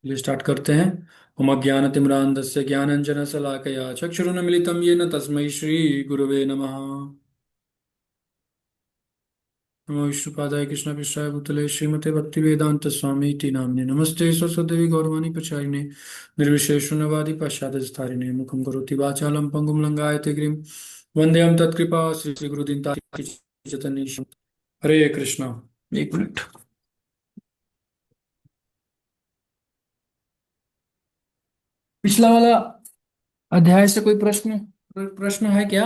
ये स्टार्ट करते हैं। मम ज्ञानतिमिरान्धस्य ज्ञानाञ्जनशलाकया चक्षुरुन्मीलितं येन तस्मै श्री गुरवे नमः। नमो विष्णुपादाय कृष्णपृष्ठाय भूतले श्रीमते भक्तिवेदांत स्वामी इति नाम्ने नमस्ते सरस्वती गौरवाणी प्रचारिणे निर्विशेष शून्यवादी पाश्चात्यस्थारिणे मुखं करोति वाचालं पङ्गुं लङ्घायते गिरिं वन्देऽहं तत्कृपा श्री गुरुदीनताय चैतन्येशं। हरे कृष्णा। एक मिनट। पिछला वाला अध्याय से कोई प्रश्न प्रश्न है क्या?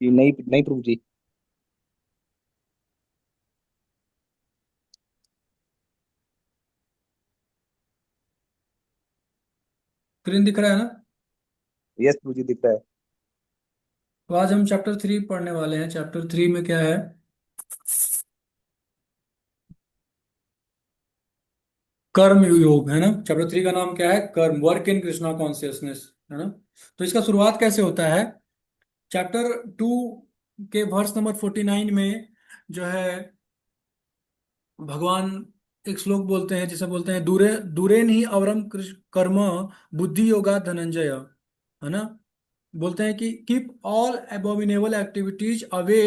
जी नहीं नहीं प्रभु जी। स्क्रीन दिख रहा है ना? यस प्रभु जी दिख रहा है। तो आज हम चैप्टर 3 पढ़ने वाले हैं। चैप्टर 3 में क्या है? कर्म योग है ना। चैप्टर 3 का नाम क्या है? कर्म, वर्क इन कृष्णा कॉन्शियसनेस, है ना। तो इसका शुरुआत कैसे होता है? चैप्टर 2 के वर्स नंबर 49 में जो है भगवान एक श्लोक बोलते हैं जिसे बोलते हैं दूरे दूरेन ही अवरम कर्म बुद्धि योगा धनंजय, है ना। बोलते हैं कि keep all abominable activities away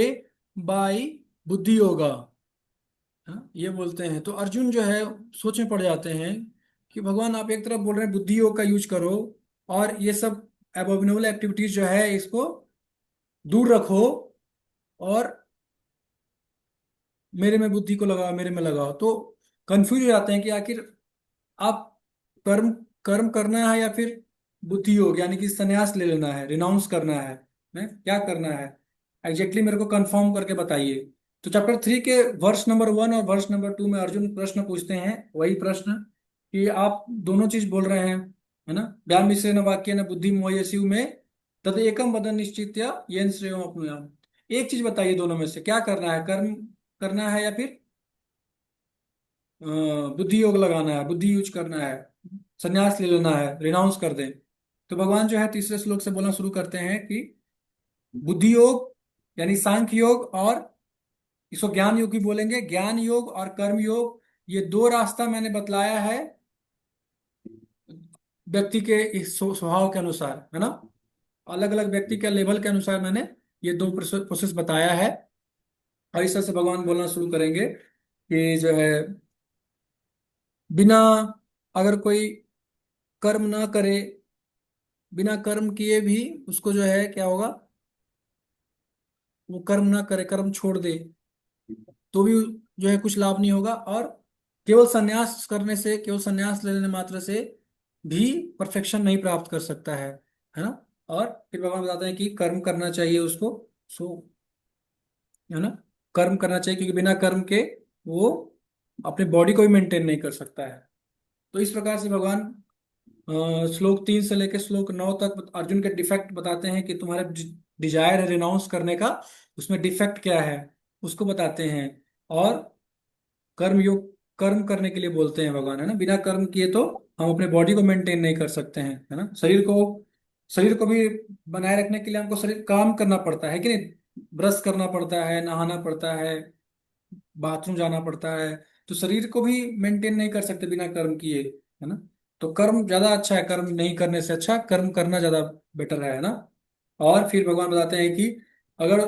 by बुद्धि योगा। हाँ, ये बोलते हैं। तो अर्जुन जो है सोच में पड़ जाते हैं कि भगवान आप एक तरफ बोल रहे हैं बुद्धि योग का यूज करो और ये सब एबोमिनेबल एक्टिविटीज जो है इसको दूर रखो, और मेरे में बुद्धि को लगाओ, मेरे में लगाओ। तो कंफ्यूज हो जाते हैं कि आखिर आप कर्म कर्म करना है या फिर बुद्धि योग यानी कि संन्यास ले लेना है, रिनाउंस करना है क्या करना है? एग्जैक्टली मेरे को कंफर्म करके बताइए। तो चैप्टर 3 के वर्ष नंबर 1 और वर्ष नंबर 2 में अर्जुन प्रश्न पूछते हैं, वही प्रश्न कि आप दोनों चीज बोल रहे हैं, है ना। व्याम मिश्रेण वाक्येन बुद्धि मोहयसीव में तद एकम वदन निश्चित्य येन श्रेयो अपनुयाम। एक चीज बताइए, दोनों में से क्या करना है? कर्म करना है या फिर अ, बुद्धि योग लगाना है, बुद्धि यूज करना है, संन्यास ले लेना है, रिनाउंस कर दें? तो भगवान जो है तीसरे श्लोक से बोलना शुरू करते हैं कि बुद्धि योग यानी सांख्य योग, और इसको ज्ञान योग भी बोलेंगे। ज्ञान योग और कर्म योग, ये दो रास्ता मैंने बतलाया है व्यक्ति के इस स्वभाव के अनुसार, है ना। अलग अलग व्यक्ति के लेवल के अनुसार मैंने ये दो प्रोसेस बताया है। और इस तरह से भगवान बोलना शुरू करेंगे कि जो है बिना अगर कोई कर्म ना करे, बिना कर्म किए भी उसको जो है क्या होगा, वो कर्म ना करे, कर्म छोड़ दे तो भी जो है कुछ लाभ नहीं होगा। और केवल संन्यास करने से, केवल संन्यास ले लेने मात्र से भी परफेक्शन नहीं प्राप्त कर सकता है ना। और फिर भगवान बताते हैं कि कर्म करना चाहिए उसको। सो, है ना, कर्म करना चाहिए क्योंकि बिना कर्म के वो अपने बॉडी को भी मेंटेन नहीं कर सकता है। तो इस प्रकार से भगवान श्लोक 3 से लेकर श्लोक 9 तक अर्जुन के डिफेक्ट बताते हैं कि तुम्हारे डिजायर है रिनाउंस करने का, उसमें डिफेक्ट क्या है उसको बताते हैं। और कर्म योग, कर्म करने के लिए बोलते हैं भगवान, है ना। बिना कर्म किए तो हम अपने बॉडी को मेंटेन नहीं कर सकते हैं, है ना। शरीर को भी बनाए रखने के लिए हमको शरीर काम करना पड़ता है कि नहीं। ब्रश करना पड़ता है, नहाना पड़ता है, बाथरूम जाना पड़ता है। तो शरीर को भी मेंटेन नहीं कर सकते बिना कर्म किए, है ना। तो कर्म ज्यादा अच्छा है, कर्म नहीं करने से अच्छा कर्म करना ज्यादा बेटर है ना। और फिर भगवान बताते हैं कि अगर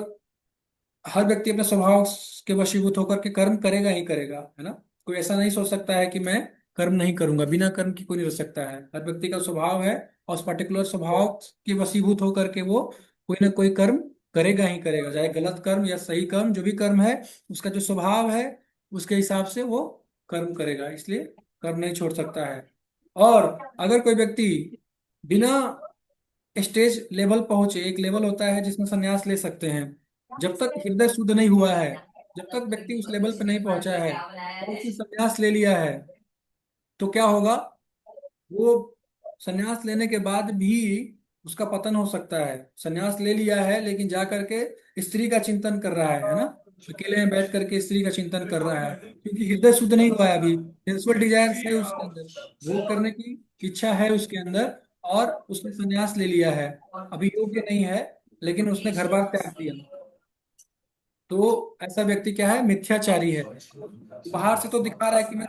हर व्यक्ति अपने स्वभाव के वशीभूत होकर के कर्म करेगा ही करेगा, है ना। कोई ऐसा नहीं सोच सकता है कि मैं कर्म नहीं करूंगा। बिना कर्म की कोई नहीं रह सकता है। हर व्यक्ति का स्वभाव है और उस पर्टिकुलर स्वभाव के वशीभूत होकर के वो कोई ना कोई कर्म करेगा ही करेगा, चाहे गलत कर्म या सही कर्म, जो भी कर्म है उसका जो स्वभाव है उसके हिसाब से वो कर्म करेगा। इसलिए कर्म नहीं छोड़ सकता है। और अगर कोई व्यक्ति बिना स्टेज लेवल पहुंचे, एक लेवल होता है जिसमें संन्यास ले सकते हैं, जब तक हृदय शुद्ध नहीं हुआ है, जब तक व्यक्ति उस लेवल पे नहीं पहुंचा है और उसने संन्यास ले लिया है, तो क्या होगा, वो संन्यास लेने के बाद भी उसका पतन हो सकता है। संन्यास ले लिया है लेकिन जा करके स्त्री का चिंतन कर रहा है ना। अकेले में बैठ करके स्त्री का चिंतन कर रहा है क्योंकि हृदय शुद्ध नहीं हुआ है, अभी सेंसुअल डिजायर्स है उसके अंदर, वो करने की इच्छा है उसके अंदर। और उसने संन्यास ले लिया है, अभी योग्य नहीं है, लेकिन उसने घर बार त्याग दिया, तो ऐसा व्यक्ति क्या है, मिथ्याचारी है। बाहर से तो दिखा रहा है कि मैं,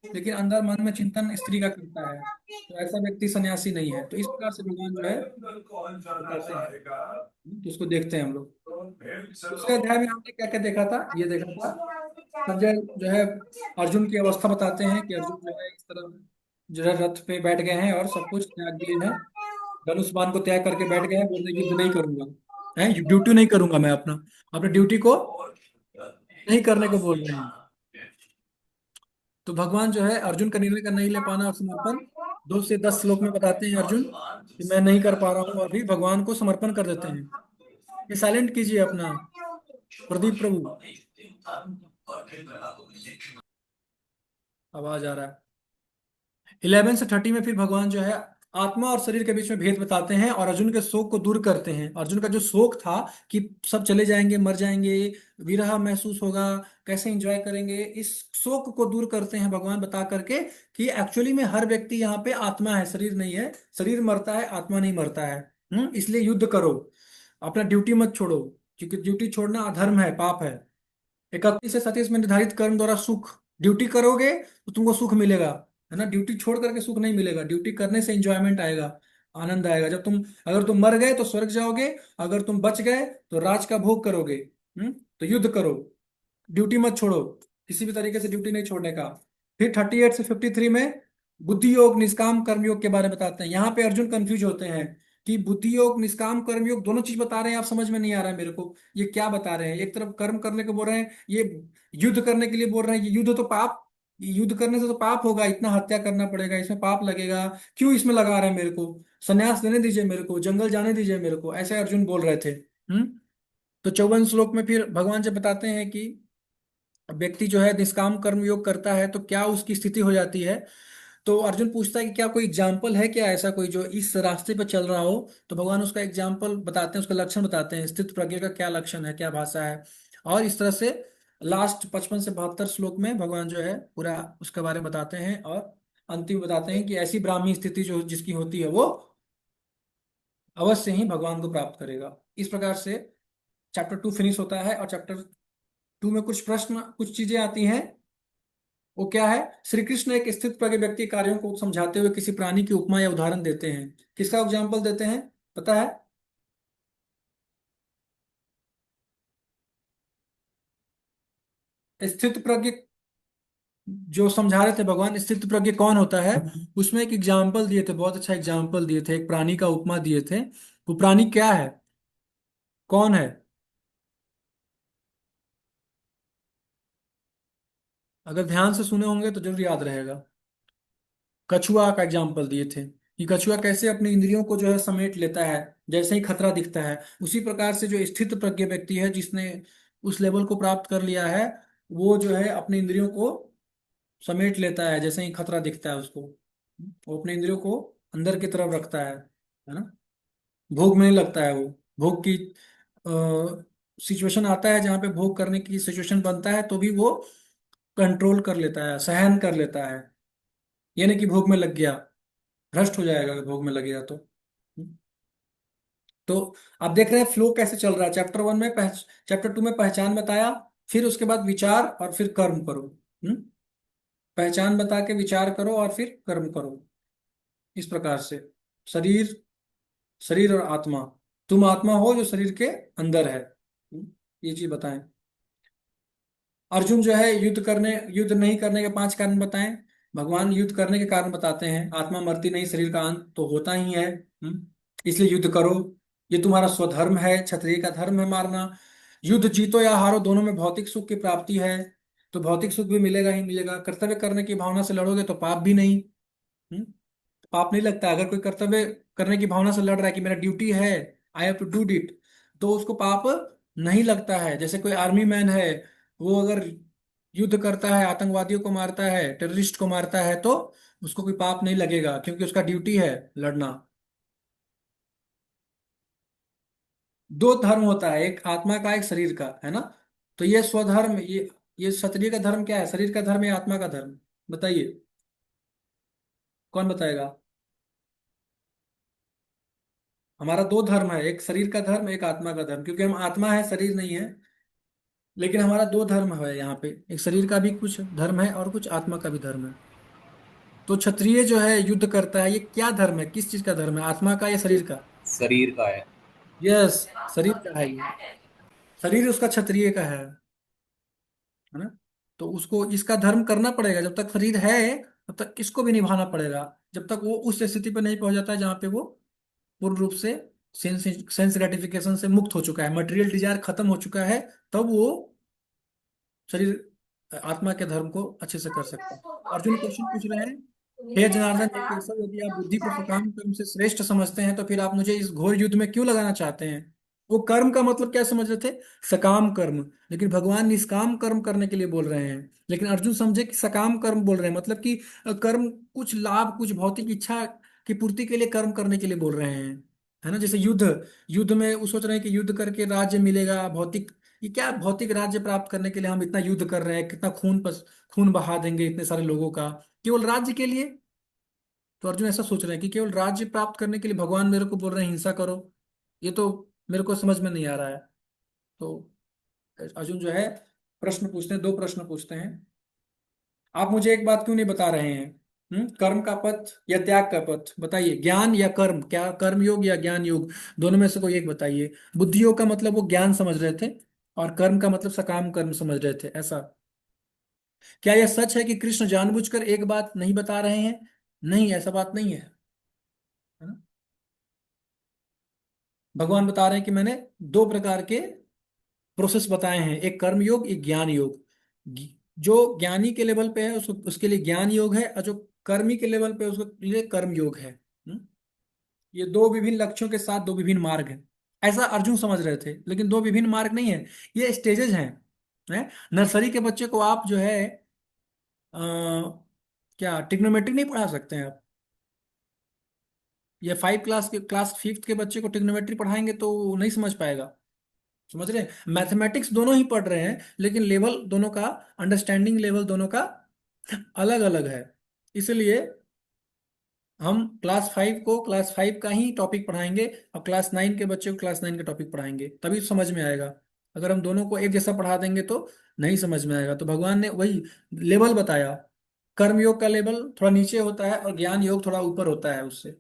लेकिन अंदर मन में चिंतन स्त्री का करता है, तो ऐसा व्यक्ति सन्यासी नहीं है। तो इस प्रकार से भगवान जो है बताते हैं, तो उसको देखते हैं हम लोग। दूसरे अध्याय में हमने क्या क्या देखा था, ये देखा था संजय जो है अर्जुन की अवस्था बताते हैं कि अर्जुन जो है इस तरह जो है रथ पे बैठ गए हैं और सब कुछ त्याग दिए हैं, धनुष बाण को त्याग करके बैठ गए हैं, बोल रहे युद्ध नहीं करूंगा, है ड्यूटी नहीं करूंगा मैं अपना, अपने ड्यूटी को नहीं करने को बोल रहे हैं। तो भगवान जो है अर्जुन का निर्णय का नहीं ले पाना और समर्पण 2 से 10 श्लोक में बताते हैं अर्जुन कि मैं नहीं कर पा रहा हूँ, अभी भगवान को समर्पण कर देते हैं। ये साइलेंट कीजिए अपना प्रदीप प्रभु, आवाज आ रहा है। 11 से 30 में फिर भगवान जो है आत्मा और शरीर के बीच में भेद बताते हैं और अर्जुन के शोक को दूर करते हैं। अर्जुन का जो शोक था कि सब चले जाएंगे, मर जाएंगे, विरह महसूस होगा, कैसे एंजॉय करेंगे, इस शोक को दूर करते हैं भगवान बता करके कि एक्चुअली में हर व्यक्ति यहाँ पे आत्मा है, शरीर नहीं है। शरीर मरता है, आत्मा नहीं मरता है। इसलिए युद्ध करो, अपना ड्यूटी मत छोड़ो, क्योंकि ड्यूटी छोड़ना अधर्म है, पाप है। 31 से 37 में निर्धारित कर्म द्वारा सुख, ड्यूटी करोगे तो तुमको सुख मिलेगा, है ना। ड्यूटी छोड़ करके सुख नहीं मिलेगा, ड्यूटी करने से एंजॉयमेंट आएगा, आनंद आएगा। जब तुम, अगर तुम मर गए तो स्वर्ग जाओगे, अगर तुम बच गए तो राज का भोग करोगे। तो युद्ध करो, ड्यूटी मत छोड़ो, किसी भी तरीके से ड्यूटी नहीं छोड़ने का। फिर 38 से 53 में बुद्धि योग निष्काम कर्म योग के बारे में बताते हैं। यहाँ पे अर्जुन कंफ्यूज होते हैं कि बुद्धि योग निष्काम कर्म योग दोनों चीज बता रहे हैं, आप समझ में नहीं आ रहा है मेरे को ये क्या बता रहे हैं। एक तरफ कर्म करने को बोल रहे हैं, ये युद्ध करने के लिए बोल रहे हैं, ये युद्ध तो पाप, युद्ध करने से तो पाप होगा, इतना हत्या करना पड़ेगा, इसमें पाप लगेगा, क्यों इसमें लगा रहे हैं मेरे को, संन्यास लेने दीजिए मेरे को, जंगल जाने दीजिए मेरे को, ऐसे अर्जुन बोल रहे थे। तो 54 श्लोक में फिर भगवान जब बताते हैं कि व्यक्ति जो है निष्काम कर्म योग करता है तो क्या उसकी स्थिति हो जाती है। तो अर्जुन पूछता है कि क्या कोई एग्जाम्पल है क्या, ऐसा कोई जो इस रास्ते पर चल रहा हो। तो भगवान उसका एग्जाम्पल बताते हैं, उसका लक्षण बताते हैं, स्थित प्रज्ञ का क्या लक्षण है, क्या भाषा है। और इस तरह से लास्ट 55 से 72 श्लोक में भगवान जो है पूरा उसके बारे में बताते हैं और अंतिम में बताते हैं कि ऐसी ब्राह्मी स्थिति जो जिसकी होती है वो अवश्य ही भगवान को प्राप्त करेगा। इस प्रकार से चैप्टर 2 फिनिश होता है। और चैप्टर 2 में कुछ प्रश्न, कुछ चीजें आती हैं। वो क्या है, श्री कृष्ण एक स्थित प्रज्ञ व्यक्ति कार्यों को समझाते हुए किसी प्राणी की उपमा या उदाहरण देते हैं। किसका एग्जाम्पल देते हैं पता है? स्थित प्रज्ञ जो समझा रहे थे भगवान, स्थित प्रज्ञ कौन होता है, उसमें एक एग्जाम्पल दिए थे, बहुत अच्छा एग्जाम्पल दिए थे, एक प्राणी का उपमा दिए थे। वो प्राणी क्या है, कौन है? अगर ध्यान से सुने होंगे तो जरूर याद रहेगा। कछुआ का एग्जाम्पल दिए थे कि कछुआ कैसे अपनी इंद्रियों को जो है समेट लेता है जैसे ही खतरा दिखता है। उसी प्रकार से जो स्थित प्रज्ञ व्यक्ति है, जिसने उस लेवल को प्राप्त कर लिया है, वो जो है अपनी इंद्रियों को समेट लेता है जैसे ही खतरा दिखता है उसको। वो अपने इंद्रियों को अंदर की तरफ रखता है ना। भोग में नहीं लगता है वो। भोग की सिचुएशन आता है जहाँ पे भोग करने की सिचुएशन बनता है तो भी वो कंट्रोल कर लेता है, सहन कर लेता है। ये नहीं कि भोग में लग गया, भ्रष्ट हो जाएगा अगर भोग में लगेगा तो। तो आप देख रहे हैं फ्लो कैसे चल रहा है। चैप्टर 1 में चैप्टर 2 में पहचान बताया, फिर उसके बाद विचार और फिर कर्म करो। पहचान बता के विचार करो और फिर कर्म करो। इस प्रकार से शरीर, शरीर और आत्मा, तुम आत्मा हो जो शरीर के अंदर है। ये चीज बताएं। अर्जुन जो है युद्ध नहीं करने के 5 कारण बताएं। भगवान युद्ध करने के कारण बताते हैं, आत्मा मरती नहीं, शरीर का अंत तो होता ही है। इसलिए युद्ध करो, ये तुम्हारा स्वधर्म है, क्षत्रिय का धर्म है मारना। युद्ध जीतो या हारो दोनों में भौतिक सुख की प्राप्ति है, तो भौतिक सुख भी मिलेगा ही मिलेगा। कर्तव्य करने की भावना से लड़ोगे तो पाप भी नहीं। हम्म? पाप नहीं लगता। अगर कोई कर्तव्य करने की भावना से लड़ रहा है कि मेरा ड्यूटी है, I have to do it, तो उसको पाप नहीं लगता है। जैसे कोई आर्मी मैन है, वो अगर युद्ध करता है, आतंकवादियों को मारता है, टेररिस्ट को मारता है, तो उसको कोई पाप नहीं लगेगा क्योंकि उसका ड्यूटी है लड़ना। 2 धर्म होता है, एक आत्मा का, एक शरीर का, है ना। तो ये स्वधर्म, ये क्षत्रिय का धर्म क्या है, शरीर का धर्म या आत्मा का धर्म? बताइए, कौन बताएगा? हमारा दो धर्म है, एक शरीर का धर्म, एक आत्मा का धर्म, क्योंकि हम आत्मा है, शरीर नहीं है। लेकिन हमारा दो धर्म है यहाँ पे, एक शरीर का भी कुछ धर्म है और कुछ आत्मा का भी धर्म है। तो क्षत्रिय जो है युद्ध करता है, ये क्या धर्म है, किस चीज का धर्म है, आत्मा का या शरीर का? शरीर का है। यस, शरीर का है ये। शरीर उसका क्षत्रिय का है ना। तो उसको इसका धर्म करना पड़ेगा, जब तक शरीर है तब तक इसको भी निभाना पड़ेगा, जब तक वो उस स्थिति पर नहीं पहुंच जाता है जहाँ पे वो पूर्ण रूप से सेंस सेंस ग्रेटिफिकेशन से मुक्त हो चुका है, मटेरियल डिजायर खत्म हो चुका है, तब वो शरीर आत्मा के धर्म को अच्छे से कर सकता है। अर्जुन क्वेश्चन पूछ रहे हैं, हे जनार्दन हे केशव, यदि आप बुद्धि को सकाम कर्म से श्रेष्ठ समझते हैं तो फिर आप मुझे इस घोर युद्ध में क्यों लगाना चाहते हैं? वो कर्म का मतलब क्या समझ रहे थे? सकाम कर्म। लेकिन भगवान निष्काम कर्म करने के लिए बोल रहे हैं। लेकिन अर्जुन समझे कि सकाम कर्म बोल रहे हैं, मतलब कि कर्म कुछ लाभ, कुछ भौतिक इच्छा की पूर्ति के लिए कर्म करने के लिए बोल रहे हैं, है ना। जैसे युद्ध, युद्ध में वो सोच रहे हैं कि युद्ध करके राज्य मिलेगा भौतिक, ये क्या भौतिक राज्य प्राप्त करने के लिए हम इतना युद्ध कर रहे हैं, कितना खून बहा देंगे इतने सारे लोगों का, केवल राज्य के लिए? तो अर्जुन ऐसा सोच रहे हैं कि केवल राज्य प्राप्त करने के लिए भगवान मेरे को बोल रहे हैं हिंसा करो। ये तो मेरे को समझ में नहीं आ रहा है। तो अर्जुन जो है प्रश्न पूछते हैं, दो प्रश्न पूछते हैं। आप मुझे एक बात क्यों नहीं बता रहे हैं? कर्म का पथ या त्याग का पथ बताइए, ज्ञान या कर्म, क्या कर्म योग या ज्ञान योग, दोनों में से कोई एक बताइए। बुद्धि योग का मतलब वो ज्ञान समझ रहे थे, और कर्म का मतलब सकाम कर्म समझ रहे थे, ऐसा। क्या यह सच है कि कृष्ण जानबूझकर एक बात नहीं बता रहे हैं? नहीं, ऐसा बात नहीं है ना। भगवान बता रहे हैं कि मैंने दो प्रकार के प्रोसेस बताए हैं, एक कर्म योग, एक ज्ञान योग। जो ज्ञानी के लेवल पे है उसके लिए ज्ञान योग है, और जो कर्मी के लेवल पे है उसके लिए कर्म योग है। ये दो विभिन्न लक्ष्यों के साथ दो विभिन्न मार्ग हैं, ऐसा अर्जुन समझ रहे थे। लेकिन दो विभिन्न मार्ग नहीं है, ये स्टेजेस हैं। नर्सरी के बच्चे को आप जो है अ, क्या ट्रिग्नोमेट्री नहीं पढ़ा सकते हैं आप? या क्लास फिफ्थ के बच्चे को ट्रिग्नोमेट्री पढ़ाएंगे तो वो नहीं समझ पाएगा। समझ रहे हैं, मैथमेटिक्स दोनों ही पढ़ रहे हैं, लेकिन लेवल दोनों का, अंडरस्टैंडिंग लेवल दोनों का अलग अलग है। इसलिए हम क्लास 5 को क्लास 5 का ही टॉपिक पढ़ाएंगे, और क्लास 9 के बच्चे को क्लास 9 का टॉपिक पढ़ाएंगे, तभी समझ में आएगा। अगर हम दोनों को एक जैसा पढ़ा देंगे तो नहीं समझ में आएगा। तो भगवान ने वही लेवल बताया, कर्म योग का लेवल थोड़ा नीचे होता है और ज्ञान योग थोड़ा ऊपर होता है उससे।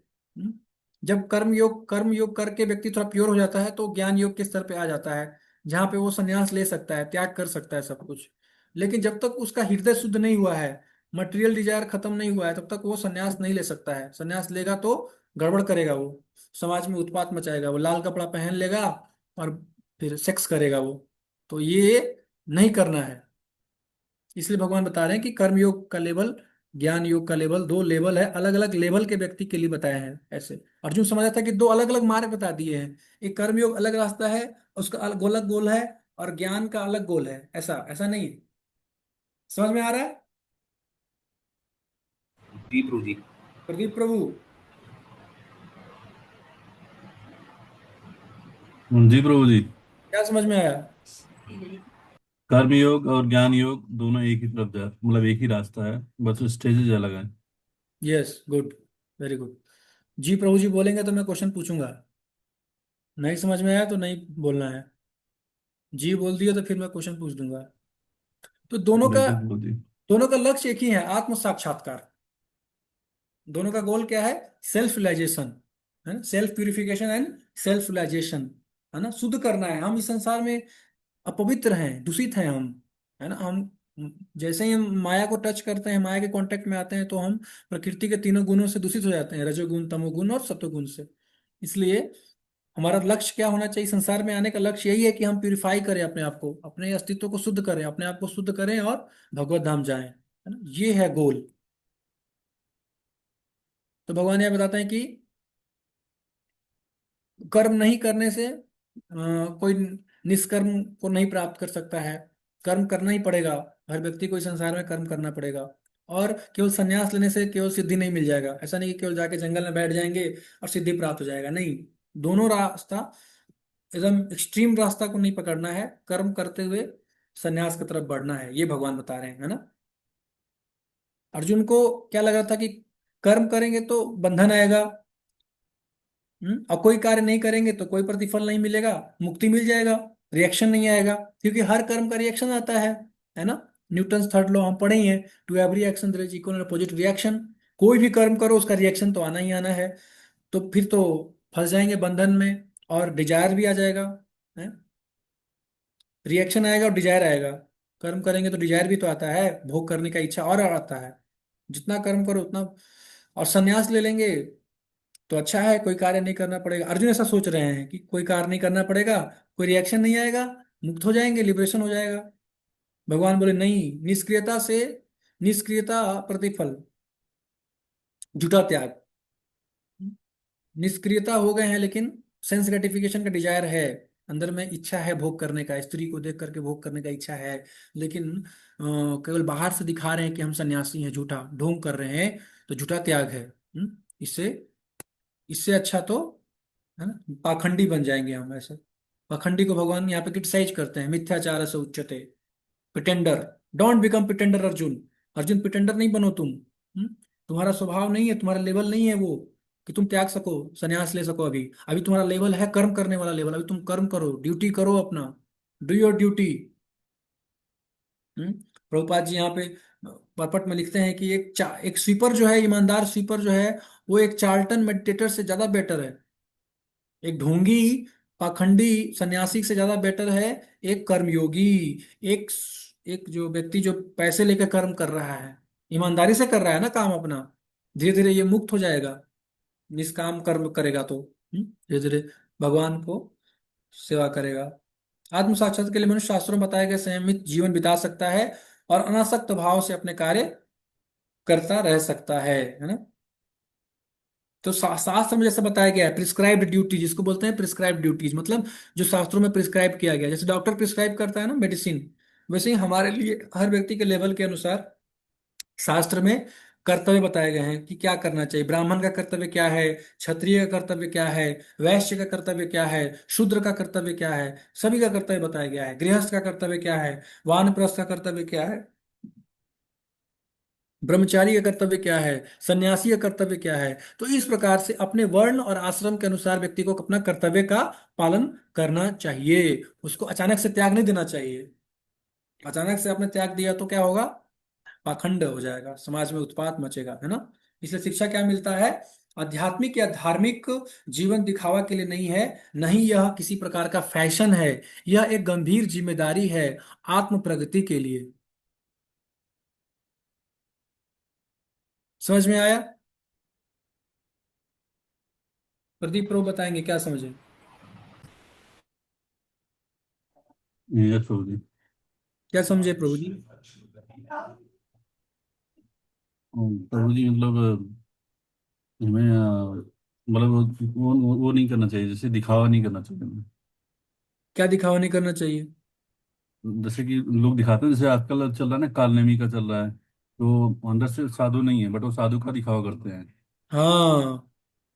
जब कर्म योग करके व्यक्ति थोड़ा प्योर हो जाता है तो ज्ञान योग के स्तर पे आ जाता है, जहाँ पे वो संन्यास ले सकता है, त्याग कर सकता है सब कुछ। लेकिन जब तक उसका हृदय शुद्ध नहीं हुआ है, मटेरियल डिजायर खत्म नहीं हुआ है, तब तक वो संन्यास नहीं ले सकता है। संन्यास लेगा तो गड़बड़ करेगा वो, समाज में उत्पात मचाएगा, वो लाल कपड़ा पहन लेगा और फिर सेक्स करेगा वो। तो ये नहीं करना है। इसलिए भगवान बता रहे हैं कि कर्म योग का लेवल, ज्ञान योग का लेवल, दो लेवल है, अलग अलग लेवल के व्यक्ति के लिए बताए हैं ऐसे। अर्जुन समझा था कि दो अलग अलग मार्ग बता दिए हैं, एक कर्म योग अलग रास्ता है, उसका अलग अलग गोल है, और ज्ञान का अलग गोल है, ऐसा ऐसा नहीं है। समझ में आ रहा है जी प्रभु जी। प्रदीप प्रभु? जी प्रभु जी। क्या समझ में आया? कर्म योग और ज्ञान योग दोनों एक ही तरफ जा, मतलब एक ही रास्ता है, बस स्टेजेस अलग है। Yes, good, very good. जी प्रभु जी बोलेंगे तो मैं क्वेश्चन पूछूंगा, नहीं समझ में आया तो नहीं बोलना है। जी बोल दिया तो फिर मैं क्वेश्चन पूछ दूंगा। तो बिल्कुल प्रभु जी। दोनों का लक्ष्य एक ही है, आत्म साक्षात्कार। दोनों का गोल क्या है? सेल्फ रियलाइजेशन, है ना, self purification and self realization, है ना। शुद्ध करना है, हम इस संसार में अपवित्र हैं, दूषित हैं हम, है ना। हम जैसे ही हम माया को टच करते हैं, माया के कांटेक्ट में आते हैं, तो हम प्रकृति के तीनों गुणों से दूषित हो जाते हैं, रजोगुण तमोगुण और सत्वगुण से। इसलिए हमारा लक्ष्य क्या होना चाहिए? संसार में आने का लक्ष्य यही है कि हम प्यूरिफाई करें अपने आप को, अपने अस्तित्व को शुद्ध करें, अपने आप को शुद्ध करें और भगवत धाम जाएं, है ना, ये है गोल। तो भगवान यह बताते हैं कि कर्म नहीं करने से कोई निष्कर्म को नहीं प्राप्त कर सकता है, कर्म करना ही पड़ेगा। हर व्यक्ति को इस संसार में कर्म करना पड़ेगा। और केवल संन्यास लेने से केवल सिद्धि नहीं मिल जाएगा, ऐसा नहीं कि केवल जाके जंगल में बैठ जाएंगे और सिद्धि प्राप्त हो जाएगा, नहीं। दोनों रास्ता, एकदम एक्सट्रीम रास्ता को नहीं पकड़ना है, कर्म करते हुए संन्यास की तरफ बढ़ना है, ये भगवान बता रहे हैं, है ना। अर्जुन को क्या लग रहा था कि कर्म करेंगे तो बंधन आएगा, और कोई कार्य नहीं करेंगे तो कोई प्रतिफल नहीं मिलेगा, मुक्ति मिल जाएगा, रिएक्शन नहीं आएगा, क्योंकि हर कर्म का रिएक्शन आता है ना। न्यूटन थर्ड लॉ हम पढ़े ही हैं, to every action there is equal and opposite reaction. कोई भी कर्म करो उसका रिएक्शन तो आना ही आना है। तो फिर तो फंस जाएंगे बंधन में, और डिजायर भी आ जाएगा, है। रिएक्शन आएगा और डिजायर आएगा। कर्म करेंगे तो डिजायर भी तो आता है, भोग करने का इच्छा और आता है। जितना कर्म करो उतना। और संन्यास ले लेंगे तो अच्छा है, कोई कार्य नहीं करना पड़ेगा। अर्जुन ऐसा सोच रहे हैं कि कोई कार्य नहीं करना पड़ेगा, कोई रिएक्शन नहीं आएगा, मुक्त हो जाएंगे, लिबरेशन हो जाएगा। भगवान बोले नहीं, निष्क्रियता से, निष्क्रियता प्रतिफल, झूठा त्याग। निष्क्रियता हो गए हैं लेकिन सेंस ग्रेटिफिकेशन का डिजायर है, अंदर में इच्छा है भोग करने का, स्त्री को देख करके भोग करने का इच्छा है, लेकिन केवल बाहर से दिखा रहे हैं कि हम सन्यासी हैं, झूठा ढोंग कर रहे हैं, तो झूठा त्याग है। इससे इससे अच्छा तो, है ना, पाखंडी बन जाएंगे हम ऐसे। पाखंडी को भगवान यहाँ पे क्रिटिसाइज करते हैं, मिथ्याचार से उच्यते, pretender. Don't become pretender Arjun. Arjun pretender नहीं बनो तुम। तुम्हारा स्वभाव नहीं है, तुम्हारा लेवल नहीं है वो कि तुम त्याग सको, संन्यास ले सको। अभी अभी तुम्हारा लेवल है कर्म करने वाला लेवल, अभी तुम कर्म करो, ड्यूटी करो अपना, do your duty. Prabhupada ji यहाँ पे परपट में लिखते हैं कि एक स्वीपर जो है, ईमानदार स्वीपर जो है, वो एक चार्ल्टन मेडिटेटर से ज्यादा बेटर है। एक ढोंगी पाखंडी सन्यासी से ज्यादा बेटर है एक कर्मयोगी। एक एक जो व्यक्ति जो पैसे लेकर कर्म कर रहा है, ईमानदारी से कर रहा है ना काम अपना, धीरे धीरे ये मुक्त हो जाएगा, निष्काम कर्म करेगा तो धीरे धीरे भगवान को सेवा करेगा। आत्म साक्षात्कार के लिए मनुष्य शास्त्रों में बताया गया संयमित जीवन बिता सकता है और अनासक्त भाव से अपने कार्य करता रह सकता है ना। तो शास्त्र में जैसे बताया गया है प्रिस्क्राइब्ड ड्यूटी, जिसको बोलते हैं प्रिस्क्राइब्ड ड्यूटीज, मतलब जो शास्त्रों में प्रिस्क्राइब किया गया, जैसे डॉक्टर प्रिस्क्राइब करता है ना मेडिसिन, वैसे ही हमारे लिए हर व्यक्ति के लेवल के अनुसार शास्त्र में कर्तव्य बताए गए हैं कि क्या करना चाहिए। ब्राह्मण का कर्तव्य क्या है, क्षत्रिय का कर्तव्य क्या है, वैश्य का कर्तव्य क्या है, शूद्र का कर्तव्य क्या है, सभी का कर्तव्य बताया गया है। गृहस्थ का कर्तव्य क्या है, वानप्रस्थ का कर्तव्य क्या है, ब्रह्मचारी का कर्तव्य क्या है, सन्यासी का कर्तव्य क्या है। तो इस प्रकार से अपने वर्ण और आश्रम के अनुसार व्यक्ति को अपना कर्तव्य का पालन करना चाहिए। उसको अचानक से त्याग नहीं देना चाहिए। अचानक से आपने त्याग दिया तो क्या होगा, पाखंड हो जाएगा, समाज में उत्पात मचेगा, है ना। इसलिए शिक्षा क्या मिलता है, आध्यात्मिक या धार्मिक जीवन दिखावा के लिए नहीं है, नहीं यह किसी प्रकार का फैशन है, यह एक गंभीर जिम्मेदारी है आत्म प्रगति के लिए। समझ में आया? प्रदीप प्रभु बताएंगे क्या समझे, यस प्रभु जी। क्या समझे प्रभु जी। प्रभु जी मतलब हमें मतलब वो नहीं करना चाहिए, जैसे दिखावा नहीं करना चाहिए हमें। क्या दिखावा नहीं करना चाहिए। जैसे कि लोग दिखाते हैं, जैसे आजकल चल रहा है ना, कालनेमी का चल रहा है, तो अंदर से साधु नहीं है बट वो साधु का दिखावा करते हैं। हाँ,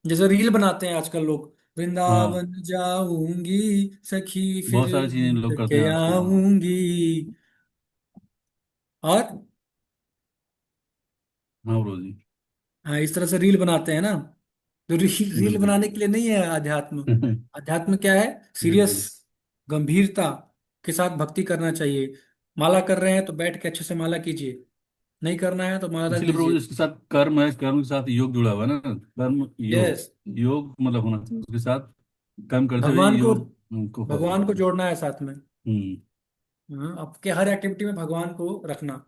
जैसे रील बनाते हैं आजकल लोग, हाँ, वृंदावन जाऊंगी सखी फिर बहुत सारी चीजें लोग करते के हैं आजकल। आऊंगी। और हाँ प्रभु जी। हाँ, इस तरह से रील बनाते हैं ना। तो रील रील बिल्कुल। बनाने के लिए नहीं है अध्यात्म। अध्यात्म क्या है, सीरियस, बिल्कुल। गंभीरता के साथ भक्ति करना चाहिए। माला कर रहे हैं तो बैठ के अच्छे से माला कीजिए, नहीं करना है तो माला रख इसीलिए प्रभु जी, दीजिए। इसके साथ कर्म है, कर्म के साथ योग जुड़ा हुआ है ना। कर्म योग, यस, योग मतलब होना चाहिए उसके साथ, कर्म करते हुए भगवान को, योग को फॉलो भगवान को करना। जोड़ना है साथ में। हम्म। हाँ, आपके हर एक्टिविटी में भगवान को रखना।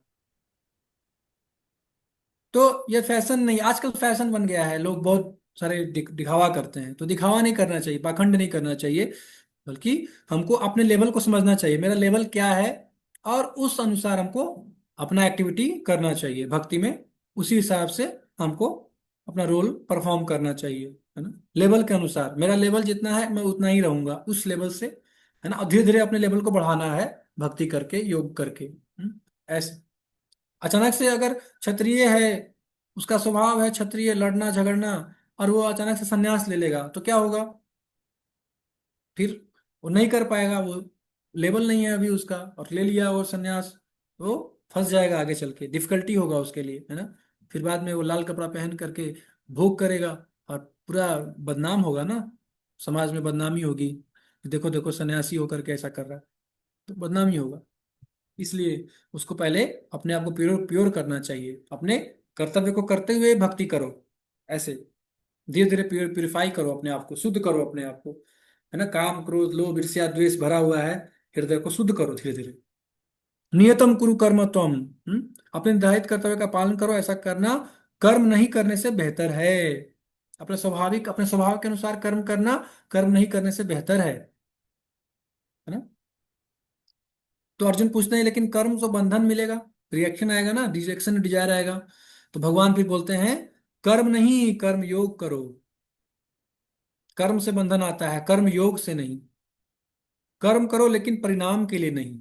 तो ये फैशन नहीं, आजकल फैशन बन गया है, लोग बहुत सारे दिखावा करते हैं, तो दिखावा नहीं करना चाहिए, पाखंड नहीं करना चाहिए, बल्कि हमको अपने लेवल को समझना चाहिए, मेरा लेवल क्या है, और उस अनुसार हमको अपना एक्टिविटी करना चाहिए भक्ति में। उसी हिसाब से हमको अपना रोल परफॉर्म करना चाहिए, है ना। लेवल के अनुसार, मेरा लेवल जितना है मैं उतना ही रहूंगा उस लेवल से, है ना। और धीरे धीरे अपने लेवल को बढ़ाना है भक्ति करके, योग करके। ऐसे अचानक से अगर क्षत्रिय है, उसका स्वभाव है क्षत्रिय लड़ना झगड़ना, और वो अचानक से संन्यास ले लेगा तो क्या होगा, फिर वो नहीं कर पाएगा, वो लेवल नहीं है अभी उसका, और ले लिया और संन्यास, वो फंस जाएगा, आगे चल के डिफिकल्टी होगा उसके लिए, है ना। फिर बाद में वो लाल कपड़ा पहन करके भोग करेगा और पूरा बदनाम होगा ना, समाज में बदनामी होगी, देखो देखो सन्यासी होकर के ऐसा कर रहा है, तो बदनामी होगा। इसलिए उसको पहले अपने आप को प्योर प्योर करना चाहिए, अपने कर्तव्य को करते हुए भक्ति करो, ऐसे धीरे धीरे प्योरीफाई करो अपने आप को, शुद्ध करो अपने आप को, है ना। काम क्रोध लोभ ईर्ष्या द्वेष भरा हुआ है, हृदय को शुद्ध करो धीरे धीरे। नियतम कुरु कर्म त्वम, अपने निर्धारित कर्तव्य का पालन करो, ऐसा करना कर्म नहीं करने से बेहतर है। अपने स्वभाव के अनुसार कर्म करना कर्म नहीं करने से बेहतर है ना। तो अर्जुन पूछते हैं लेकिन कर्म तो बंधन मिलेगा, रिएक्शन आएगा ना, डिजेक्शन डिजायर आएगा। तो भगवान फिर बोलते हैं कर्म नहीं कर्म योग करो। कर्म से बंधन आता है, कर्म योग से नहीं। कर्म करो लेकिन परिणाम के लिए नहीं।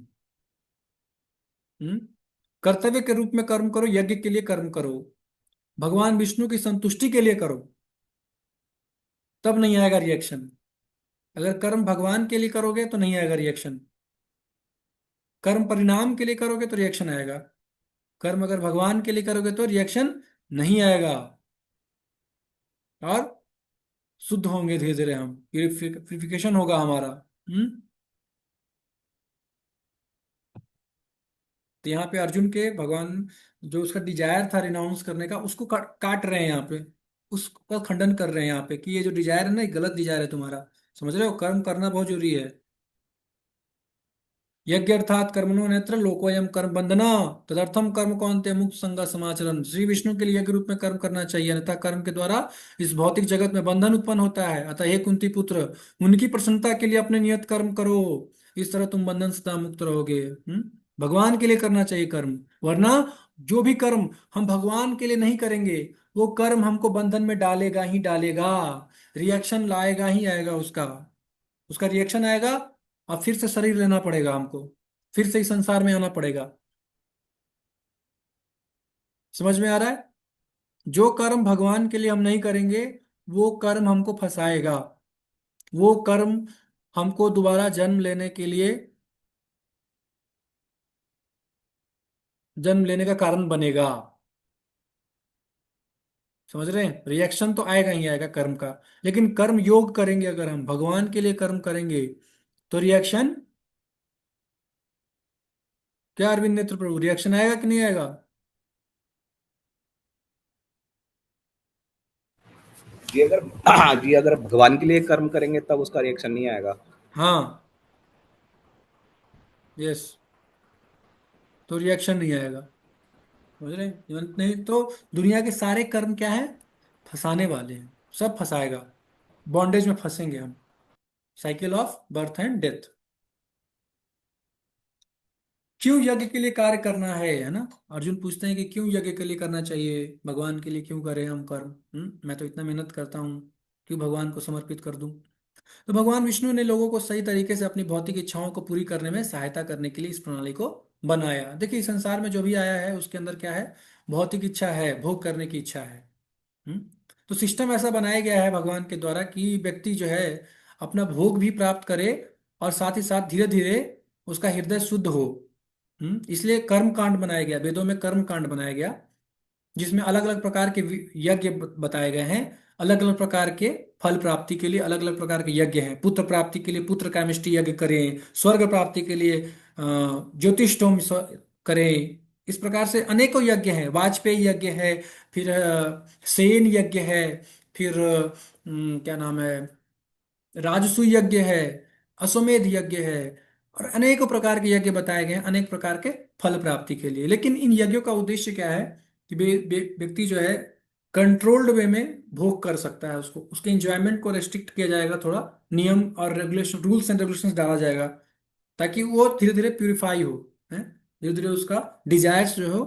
हम्म कर्तव्य के रूप में कर्म करो, यज्ञ के लिए कर्म करो, भगवान विष्णु की संतुष्टि के लिए करो, तब नहीं आएगा रिएक्शन। अगर कर्म भगवान के लिए करोगे तो नहीं आएगा रिएक्शन, कर्म परिणाम के लिए करोगे तो रिएक्शन आएगा। कर्म अगर भगवान के लिए करोगे तो रिएक्शन नहीं आएगा, और शुद्ध होंगे धीरे धीरे हम, प्यूरिफिकेशन होगा हमारा। हम्म तो यहाँ पे अर्जुन के भगवान, जो उसका डिजायर था रिनाउंस करने का, उसको काट रहे हैं यहाँ पे, उसका खंडन कर रहे हैं यहाँ पे कि ये जो डिजायर है ना, ये गलत डिजायर है तुम्हारा। समझ रहे हो, कर्म करना बहुत जरूरी है। यज्ञ अर्थात कर्मणो नेत्र लोकोयम कर्म बंधना, तदर्थम कर्म कौन्ते मुक्त संग समाचरण। श्री विष्णु के लिए यज्ञ रूप में कर्म करना चाहिए, अन्यथा कर्म के द्वारा इस भौतिक जगत में बंधन उत्पन्न होता है। अतः हे कुंती पुत्र, उनकी प्रसन्नता के लिए अपने नियत कर्म करो, इस तरह तुम बंधन से मुक्त रहोगे। भगवान के लिए करना चाहिए कर्म, वरना जो भी कर्म हम भगवान के लिए नहीं करेंगे, वो कर्म हमको बंधन में डालेगा ही डालेगा, रिएक्शन लाएगा ही आएगा उसका, उसका रिएक्शन आएगा, और फिर से शरीर लेना पड़ेगा हमको, फिर से इस संसार में आना पड़ेगा। समझ में आ रहा है। जो कर्म भगवान के लिए हम नहीं करेंगे, वो कर्म हमको फंसाएगा, वो कर्म हमको दोबारा जन्म लेने के लिए, जन्म लेने का कारण बनेगा। समझ रहे हैं, रिएक्शन तो आएगा ही आएगा कर्म का, लेकिन कर्म योग करेंगे, अगर हम भगवान के लिए कर्म करेंगे तो रिएक्शन, क्या अरविंद नेत्र प्रभु, रिएक्शन आएगा कि नहीं आएगा। जी अगर जी अगर भगवान के लिए कर्म करेंगे तब उसका रिएक्शन नहीं आएगा। हाँ, यस, तो रिएक्शन नहीं आएगा। समझ रहे हैं? नहीं तो दुनिया के सारे कर्म क्या है, फंसाने वाले हैं, सब फंसाएगा, बॉन्डेज में फंसेंगे हम, cycle of birth and death. क्यों यज्ञ के लिए कार्य करना है ना। अर्जुन पूछते हैं कि क्यों यज्ञ के लिए करना चाहिए, भगवान के लिए क्यों करें हम कर्म। मैं तो इतना मेहनत करता हूँ, क्यों भगवान को समर्पित कर दूं। तो भगवान विष्णु ने लोगों को सही तरीके से अपनी भौतिक इच्छाओं को पूरी करने में सहायता करने के लिए इस प्रणाली को बनाया। देखिए, इस संसार में जो भी आया है उसके अंदर क्या है, भौतिक इच्छा है, भोग करने की इच्छा है। हम्म? तो सिस्टम ऐसा बनाया गया है भगवान के द्वारा कि व्यक्ति जो है अपना भोग भी प्राप्त करे, और साथ ही साथ धीरे धीरे उसका हृदय शुद्ध हो। इसलिए कर्म कांड बनाया गया, वेदों में कर्म कांड बनाया गया, जिसमें अलग अलग प्रकार के यज्ञ बताए गए हैं। अलग अलग प्रकार के फल प्राप्ति के लिए अलग अलग प्रकार के यज्ञ हैं। पुत्र प्राप्ति के लिए पुत्र कामेष्टि यज्ञ करें, स्वर्ग प्राप्ति के लिए ज्योतिषोम करें। इस प्रकार से अनेकों यज्ञ हैं, वाजपेयी यज्ञ है, फिर सेन यज्ञ है, फिर क्या नाम है, राजसूय यज्ञ है, अश्वमेध यज्ञ है, और अनेकों प्रकार के यज्ञ बताए गए हैं अनेक प्रकार के फल प्राप्ति के लिए। लेकिन इन यज्ञों का उद्देश्य क्या है कि व्यक्ति जो है कंट्रोल्ड वे में भोग कर सकता है, उसको उसके इंजॉयमेंट को रेस्ट्रिक्ट किया जाएगा, थोड़ा नियम और रेगुलेशन, रूल्स एंड रेगुलेशंस डाला जाएगा, ताकि वो धीरे धीरे प्यूरिफाई हो, है, धीरे धीरे उसका डिजायर्स जो हो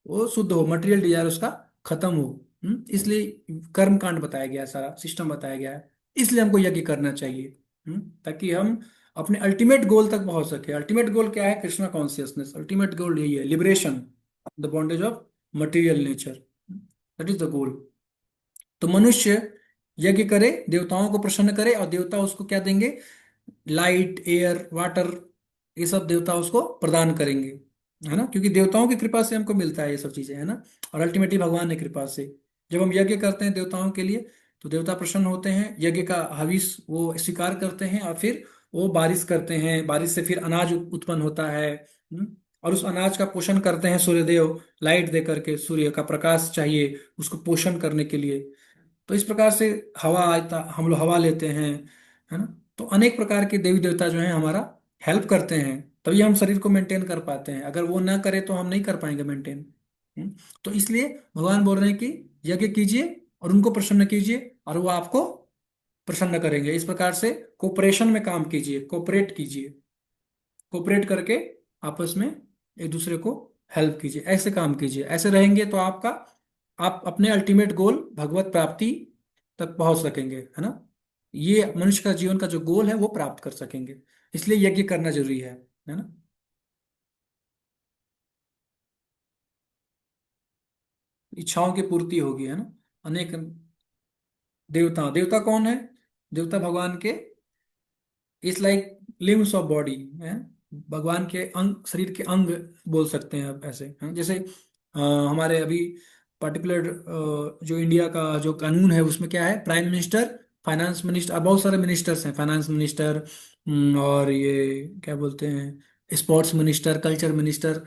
वो शुद्ध हो, मटेरियल डिजायर उसका खत्म हो। इसलिए कर्म कांड बताया गया है, सारा सिस्टम बताया गया है। इसलिए हमको यज्ञ करना चाहिए, ताकि हम अपने अल्टीमेट गोल तक पहुंच सके। अल्टीमेट गोल क्या है, कृष्णा कॉन्शियसनेस। अल्टीमेट गोल यही है, liberation, the bondage of material nature, that is the goal. तो मनुष्य यज्ञ करे, देवताओं को प्रसन्न करे, और देवता उसको क्या देंगे, लाइट एयर वाटर, ये सब देवता उसको प्रदान करेंगे, है ना, क्योंकि देवताओं की कृपा से हमको मिलता है ये सब चीजें, है ना। और अल्टीमेटली भगवान ने कृपा से, जब हम यज्ञ करते हैं देवताओं के लिए, तो देवता प्रसन्न होते हैं, यज्ञ का हविष वो स्वीकार करते हैं, और फिर वो बारिश करते हैं, बारिश से फिर अनाज उत्पन्न होता है। और उस अनाज का पोषण करते हैं सूर्यदेव, लाइट दे करके, सूर्य का प्रकाश चाहिए उसको पोषण करने के लिए। तो इस प्रकार से हवा आता, हम लोग हवा लेते हैं, है ना। तो अनेक प्रकार के देवी देवता जो हैं हमारा हेल्प करते हैं, तभी हम शरीर को मेंटेन कर पाते हैं। अगर वो ना करे तो हम नहीं कर पाएंगे मेंटेन। तो इसलिए भगवान बोल रहे हैं कि यज्ञ कीजिए और उनको प्रसन्न कीजिए, और वो आपको प्रसन्न करेंगे। इस प्रकार से कोऑपरेशन में काम कीजिए, कोऑपरेट कीजिए, कोऑपरेट करके आपस में एक दूसरे को हेल्प कीजिए, ऐसे काम कीजिए। ऐसे रहेंगे तो आपका, आप अपने अल्टीमेट गोल भगवत प्राप्ति तक पहुंच सकेंगे, है ना। ये मनुष्य का जीवन का जो गोल है वो प्राप्त कर सकेंगे। इसलिए यज्ञ करना जरूरी है ना। इच्छाओं की पूर्ति होगी, है ना। अनेक देवता, देवता कौन है? देवता भगवान के it's like limbs of body है, भगवान के अंग, शरीर के अंग बोल सकते हैं आप ऐसे, हैं? जैसे हमारे अभी पर्टिकुलर जो इंडिया का जो कानून है उसमें क्या है, प्राइम मिनिस्टर, फाइनेंस मिनिस्टर, और बहुत सारे मिनिस्टर्स हैं, फाइनेंस मिनिस्टर, और ये क्या बोलते हैं, स्पोर्ट्स मिनिस्टर, कल्चर मिनिस्टर,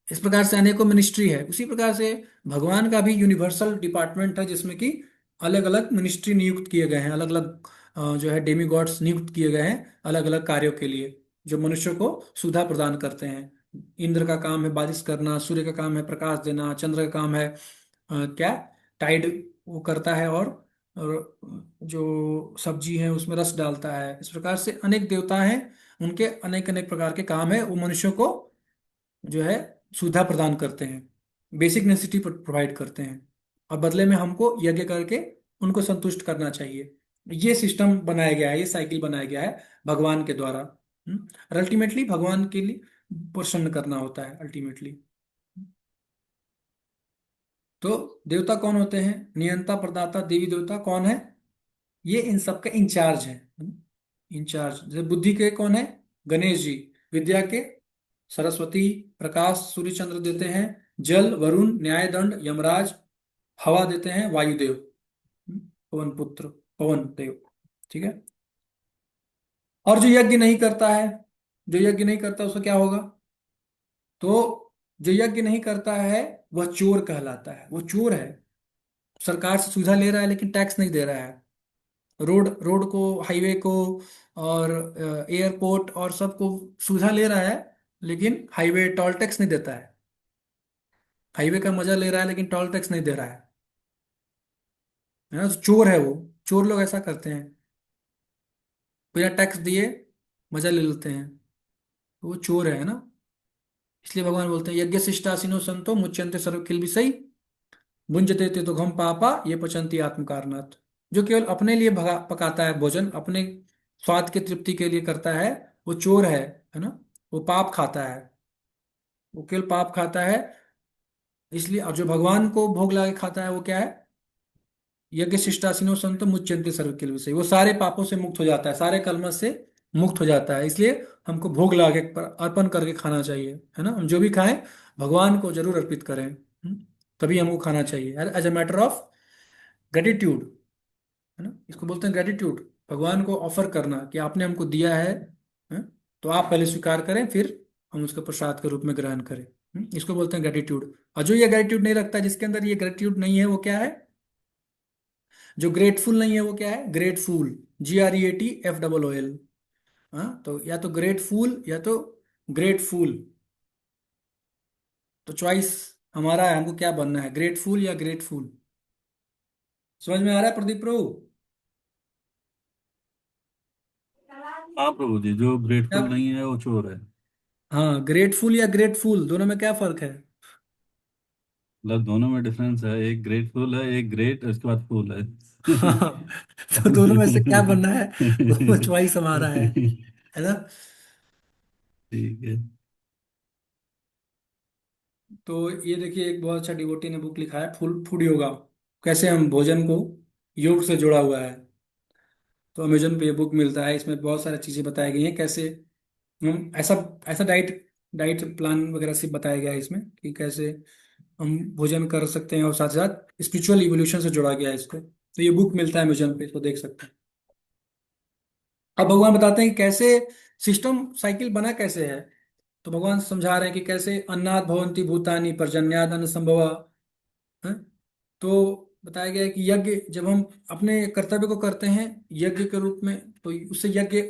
इस प्रकार से अनेकों मिनिस्ट्री है। उसी प्रकार से भगवान का भी यूनिवर्सल डिपार्टमेंट है, जिसमें कि अलग अलग मिनिस्ट्री नियुक्त किए गए हैं, अलग अलग जो है डेमी गॉड्स नियुक्त किए गए हैं अलग अलग कार्यों के लिए, जो मनुष्य को सुविधा प्रदान करते हैं। इंद्र का काम है बारिश करना, सूर्य का काम है प्रकाश देना, चंद्र का काम है क्या, टाइड वो करता है, और जो सब्जी है उसमें रस डालता है। इस प्रकार से अनेक देवता हैं, उनके अनेक अनेक प्रकार के काम है, वो मनुष्यों को जो है सुविधा प्रदान करते हैं, बेसिक नेसेसिटी प्रोवाइड करते हैं, और बदले में हमको यज्ञ करके उनको संतुष्ट करना चाहिए। ये सिस्टम बनाया गया है, ये साइकिल बनाया गया है भगवान के द्वारा। और अल्टीमेटली भगवान के लिए प्रसन्न करना होता है अल्टीमेटली। तो देवता कौन होते हैं? नियंता प्रदाता देवी देवता कौन है? ये इन सब का इंचार्ज है। इंचार्ज जैसे बुद्धि के कौन है? गणेश जी। विद्या के सरस्वती। प्रकाश सूर्य चंद्र देते हैं। जल वरुण, न्याय दंड यमराज। हवा देते हैं वायुदेव, पवन पुत्र, पवन देव। ठीक है। और जो यज्ञ नहीं करता है, जो यज्ञ नहीं करता उसका क्या होगा? तो जो यज्ञ नहीं करता है वह चोर कहलाता है, वो चोर है। सरकार से सुविधा ले रहा है लेकिन टैक्स नहीं दे रहा है, रोड रोड को, हाईवे को, और एयरपोर्ट और सबको सुविधा ले रहा है, लेकिन हाईवे टोल टैक्स नहीं देता है। हाईवे का मजा ले रहा है लेकिन टोल टैक्स नहीं दे रहा है ना। तो चोर है वो। चोर लोग ऐसा करते हैं, बिना टैक्स दिए मजा ले लेते हैं, तो वो चोर है ना। इसलिए भगवान बोलते हैं यज्ञ शिष्टासिनो संतो मुच्यन्ते सर्व किल विषय भुंजते ते तो घम पापा ये पचंती आत्मकारणात्। जो केवल अपने लिए पकाता है भोजन, अपने स्वाद के तृप्ति के लिए करता है, वो चोर है ना। वो पाप खाता है, वो केवल पाप खाता है। इसलिए, और जो भगवान को भोग लगा के खाता है वो क्या है? यज्ञ शिष्टासिनो संतो मुच्यन्ते सर्व किल विषय, वो सारे पापों से मुक्त हो जाता है, सारे कलमश से मुक्त हो जाता है। इसलिए हमको भोग लगा के अर्पण करके खाना चाहिए, है ना। हम जो भी खाएं भगवान को जरूर अर्पित करें, तभी हमको खाना चाहिए as a matter of gratitude, है ना। इसको बोलते हैं ग्रेटिट्यूड, भगवान को ऑफर करना कि आपने हमको दिया है, तो आप पहले स्वीकार करें, फिर हम उसको प्रसाद के रूप में ग्रहण करें। इसको बोलते हैं ग्रेटिट्यूड। और जो ये ग्रेटिट्यूड नहीं रखता, जिसके अंदर ये ग्रेटिट्यूड नहीं है, वो क्या है? जो ग्रेटफुल नहीं है वो क्या है? Grateful, GREATFOOL। हाँ, तो या तो ग्रेटफुल या तो ग्रेटफुल। तो चॉइस हमारा है, हमको क्या बनना है, ग्रेटफुल या ग्रेटफुल। समझ में आ रहा है प्रदीप प्रभु? हाँ प्रभु जी, जो क्या? ग्रेटफुल नहीं है वो चोर है। हाँ, ग्रेटफुल या ग्रेटफुल दोनों में क्या फर्क है? मतलब दोनों में डिफरेंस है, एक ग्रेटफुल है, एक ग्रेट उसके बाद फुल है। हाँ, तो दोनों में से क्या बनना है वो चॉइस हमारा है ना। ठीक है। तो ये देखिए, एक बहुत अच्छा डिवोटी ने बुक लिखा है, फूड फूड योगा, कैसे हम भोजन को योग से जुड़ा हुआ है। तो अमेजन पे ये बुक मिलता है, इसमें बहुत सारी चीजें बताई गई हैं, कैसे हम ऐसा ऐसा डाइट डाइट प्लान वगैरह से बताया गया है इसमें, कि कैसे हम भोजन कर सकते हैं, और साथ साथ स्पिरिचुअल इवोल्यूशन से जोड़ा गया है इसको। तो ये बुक मिलता है म्यूजियम पे, तो देख सकते हैं। अब भगवान बताते हैं कि कैसे सिस्टम साइकिल बना कैसे है। तो भगवान समझा रहे हैं कि कैसे अन्नाद भवन्ति भूतानि पर्जन्याद अन्न संभवा है। तो बताया गया है कि यज्ञ जब हम अपने कर्तव्य को करते हैं यज्ञ के रूप में, तो उससे यज्ञ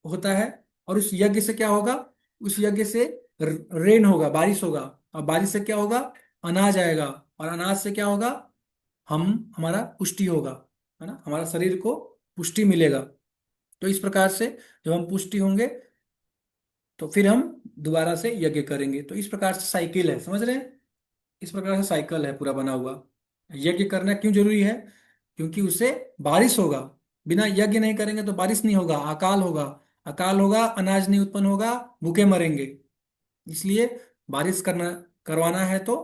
होता है। और उस यज्ञ से क्या होगा, उस यज्ञ से रेन होगा, बारिश होगा। और बारिश से क्या होगा, अनाज आएगा। और अनाज से क्या होगा, हम हमारा पुष्टि होगा, है ना, हमारा शरीर को पुष्टि मिलेगा। तो इस प्रकार से जब हम पुष्टि होंगे तो फिर हम दोबारा से यज्ञ करेंगे। तो इस प्रकार से साइकिल है, समझ रहे हैं। इस प्रकार से साइकिल है पूरा बना हुआ। यज्ञ करना क्यों जरूरी है, क्योंकि उससे बारिश होगा। बिना यज्ञ नहीं करेंगे तो बारिश नहीं होगा, अकाल होगा। अकाल होगा, अनाज नहीं उत्पन्न होगा, भूखे मरेंगे। इसलिए बारिश करना करवाना है तो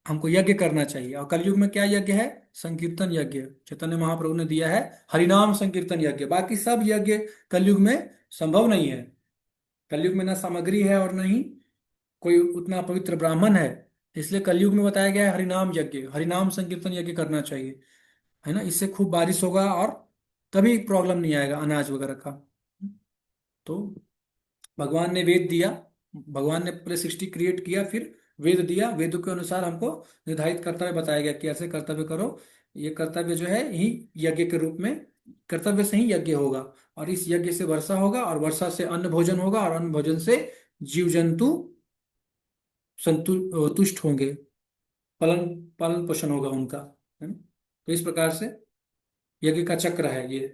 हमको यज्ञ करना चाहिए। और कलयुग में क्या यज्ञ है, संकीर्तन यज्ञ चैतन्य महाप्रभु ने दिया है, हरिनाम संकीर्तन यज्ञ। बाकी सब यज्ञ कलयुग में संभव नहीं है। कलयुग में ना सामग्री है और ना ही कोई उतना पवित्र ब्राह्मण है। इसलिए कलयुग में बताया गया है हरिनाम यज्ञ, हरिनाम संकीर्तन यज्ञ करना चाहिए, है ना। इससे खूब बारिश होगा और कभी प्रॉब्लम नहीं आएगा अनाज वगैरह का। तो भगवान ने वेद दिया, भगवान ने पहले सृष्टि क्रिएट किया, फिर वेद दिया। वेदों के अनुसार हमको निर्धारित कर्तव्य बताया गया कि ऐसे कर्तव्य करो। ये कर्तव्य जो है यही यज्ञ के रूप में, कर्तव्य से ही यज्ञ होगा। और इस यज्ञ से वर्षा होगा, और वर्षा से अन्न भोजन होगा, और अन्न भोजन से जीव जंतु तुष्ट होंगे, पालन पालन पोषण होगा उनका, है ना। तो इस प्रकार से यज्ञ का चक्र है ये।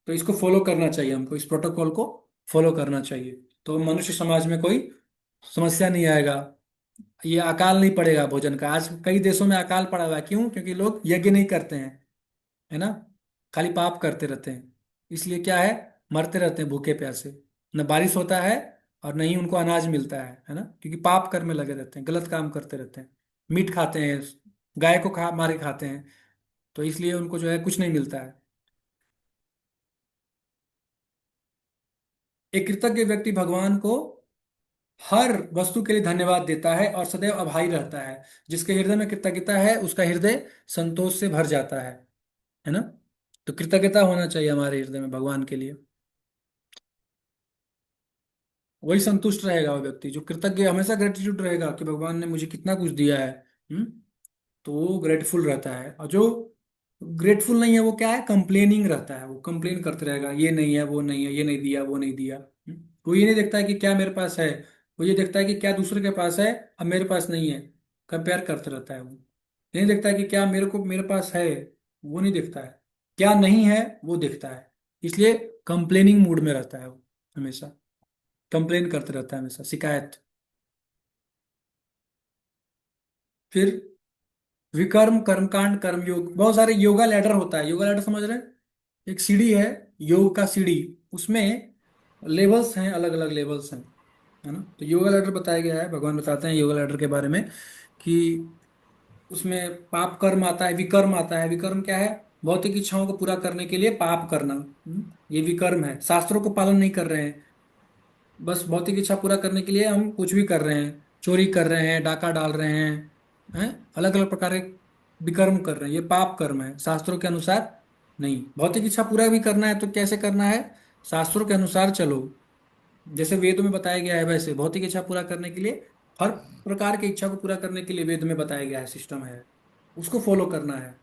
तो इसको फॉलो करना चाहिए हमको, इस प्रोटोकॉल को फॉलो करना चाहिए। तो मनुष्य समाज में कोई समस्या नहीं आएगा, ये अकाल नहीं पड़ेगा भोजन का। आज कई देशों में अकाल पड़ा हुआ है, क्यों, क्योंकि लोग यज्ञ नहीं करते हैं, है ना, खाली पाप करते रहते हैं। इसलिए क्या है, मरते रहते हैं भूखे प्यासे, न बारिश होता है और न ही उनको अनाज मिलता है ना, क्योंकि पाप कर्म में लगे रहते हैं, गलत काम करते रहते हैं, मीट खाते हैं, गाय को खा मार के खाते हैं। तो इसलिए उनको जो है कुछ नहीं मिलता है। एक कृतज्ञ व्यक्ति भगवान को हर वस्तु के लिए धन्यवाद देता है और सदैव आभारी रहता है। जिसके हृदय में कृतज्ञता है उसका हृदय संतोष से भर जाता है ना। तो कृतज्ञता होना चाहिए हमारे हृदय में भगवान के लिए। वही संतुष्ट रहेगा वो व्यक्ति जो कृतज्ञ, हमेशा ग्रेटिट्यूड रहेगा कि भगवान ने मुझे कितना कुछ दिया है। हम्म। तो वो ग्रेटफुल रहता है। और जो ग्रेटफुल नहीं है वो क्या है, कंप्लेनिंग रहता है, वो कंप्लेन करते रहेगा, ये नहीं है, वो नहीं है, ये नहीं दिया, वो नहीं दिया। वो ये नहीं देखता है कि क्या मेरे पास है, वो ये देखता है कि क्या दूसरे के पास है, अब मेरे पास नहीं है। कंपेयर करते रहता है वो। ये नहीं देखता है कि क्या मेरे पास है, वो नहीं देखता है। क्या नहीं है वो देखता है। इसलिए कंप्लेनिंग मूड में रहता है वो, हमेशा कंप्लेन करते रहता है, हमेशा शिकायत। फिर विकर्म, कर्मकांड, कर्मयोग, बहुत सारे योगा लैडर होता है। योगा लैडर समझ रहे हैं, एक सीढ़ी है, योग का सीढ़ी। उसमें लेवल्स हैं, अलग अलग लेवल्स हैं, है ना। तो योगा लैडर बताया गया है, भगवान बताते हैं योगा लैडर के बारे में कि उसमें पाप कर्म आता है, विकर्म आता है। विकर्म क्या है, भौतिक इच्छाओं को पूरा करने के लिए पाप करना। ये विकर्म है, शास्त्रों को पालन नहीं कर रहे हैं, बस भौतिक इच्छा पूरा करने के लिए हम कुछ भी कर रहे हैं, चोरी कर रहे हैं, डाका डाल रहे हैं अलग अलग प्रकार के विकर्म कर रहे हैं। ये पाप कर्म है शास्त्रों के अनुसार। नहीं, भौतिक इच्छा पूरा भी करना है तो कैसे करना है, शास्त्रों के अनुसार चलो। जैसे वेद में बताया गया है वैसे भौतिक इच्छा पूरा करने के लिए, हर प्रकार की इच्छा को पूरा करने के लिए वेद में बताया गया है, सिस्टम है, उसको फॉलो करना है।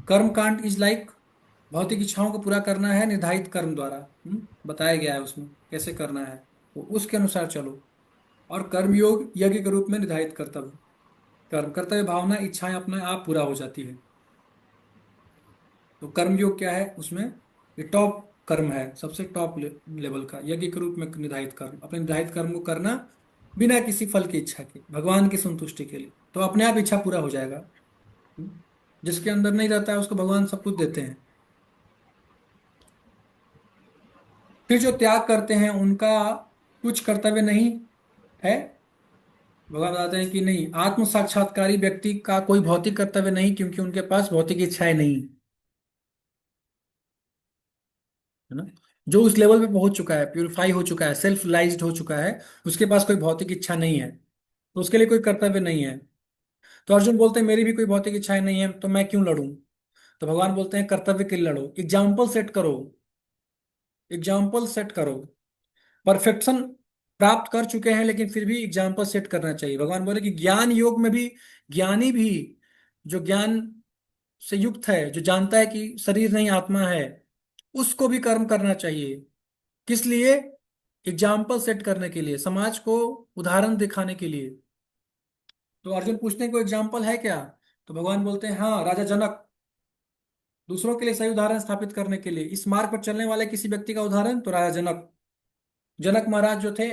कर्म कांड इज लाइक, भौतिक इच्छाओं को पूरा करना है निर्धारित कर्म द्वारा। बताया गया है उसमें कैसे करना है, तो उसके अनुसार चलो। और कर्मयोग यज्ञ के रूप में निर्धारित कर्तव्य, कर्म कर्तव्य भावना इच्छाएं अपने आप पूरा हो जाती है। तो कर्मयोग क्या है उसमें, ये टॉप कर्म है, सबसे टॉप लेवल का यज्ञ के रूप में निर्धारित कर्म, अपने निर्धारित कर्म को करना बिना किसी फल की इच्छा के, भगवान की संतुष्टि के लिए, तो अपने आप इच्छा पूरा हो जाएगा। जिसके अंदर नहीं रहता है उसको भगवान सब कुछ देते हैं। फिर जो त्याग करते हैं उनका कुछ कर्तव्य नहीं है। भगवान बताते हैं कि नहीं, आत्म साक्षात्कारी व्यक्ति का कोई भौतिक कर्तव्य नहीं, क्योंकि उनके पास भौतिक इच्छाएं नहीं, है ना। जो उस लेवल पे पहुंच चुका है, प्यूरिफाई हो चुका है, सेल्फ रिलाइज्ड हो चुका है, उसके पास कोई भौतिक इच्छा नहीं है, तो उसके लिए कोई कर्तव्य नहीं है। तो अर्जुन बोलते हैं मेरी भी कोई भौतिक इच्छाएं नहीं है, तो मैं क्यों लड़ूं? तो भगवान बोलते हैं कर्तव्य के लिए लड़ो, एग्जाम्पल सेट करो, एग्जाम्पल सेट करो। परफेक्शन प्राप्त कर चुके हैं लेकिन फिर भी एग्जाम्पल सेट करना चाहिए। भगवान बोले कि ज्ञान योग में भी, ज्ञानी भी, जो ज्ञान से युक्त है, जो जानता है कि शरीर नहीं आत्मा है, उसको भी कर्म करना चाहिए। किस लिए? एग्जाम्पल सेट करने के लिए, समाज को उदाहरण दिखाने के लिए। तो अर्जुन पूछते हैं कोई एग्जाम्पल है क्या? तो भगवान बोलते हैं हाँ, राजा जनक। दूसरों के लिए सही उदाहरण स्थापित करने के लिए, इस मार्ग पर चलने वाले किसी व्यक्ति का उदाहरण, तो राजा जनक। जनक महाराज जो थे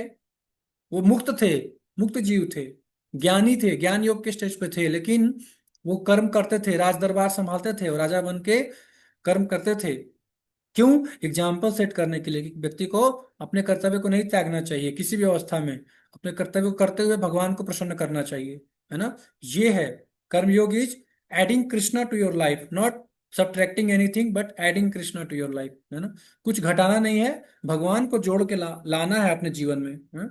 वो मुक्त थे, मुक्त जीव थे, ज्ञानी थे, ज्ञान योग के स्टेज पे थे, लेकिन वो कर्म करते थे, राज दरबार संभालते थे और राजा बन के कर्म करते थे। क्यों? एग्जाम्पल सेट करने के लिए कि व्यक्ति को अपने कर्तव्य को नहीं त्यागना चाहिए किसी भी अवस्था में, अपने कर्तव्य को करते हुए भगवान को प्रसन्न करना चाहिए, है ना। ये है कर्मयोग is adding Krishna to your life, not subtracting anything but adding Krishna to your life, है ना। कुछ घटाना नहीं है, भगवान को जोड़ के लाना है अपने जीवन में, है?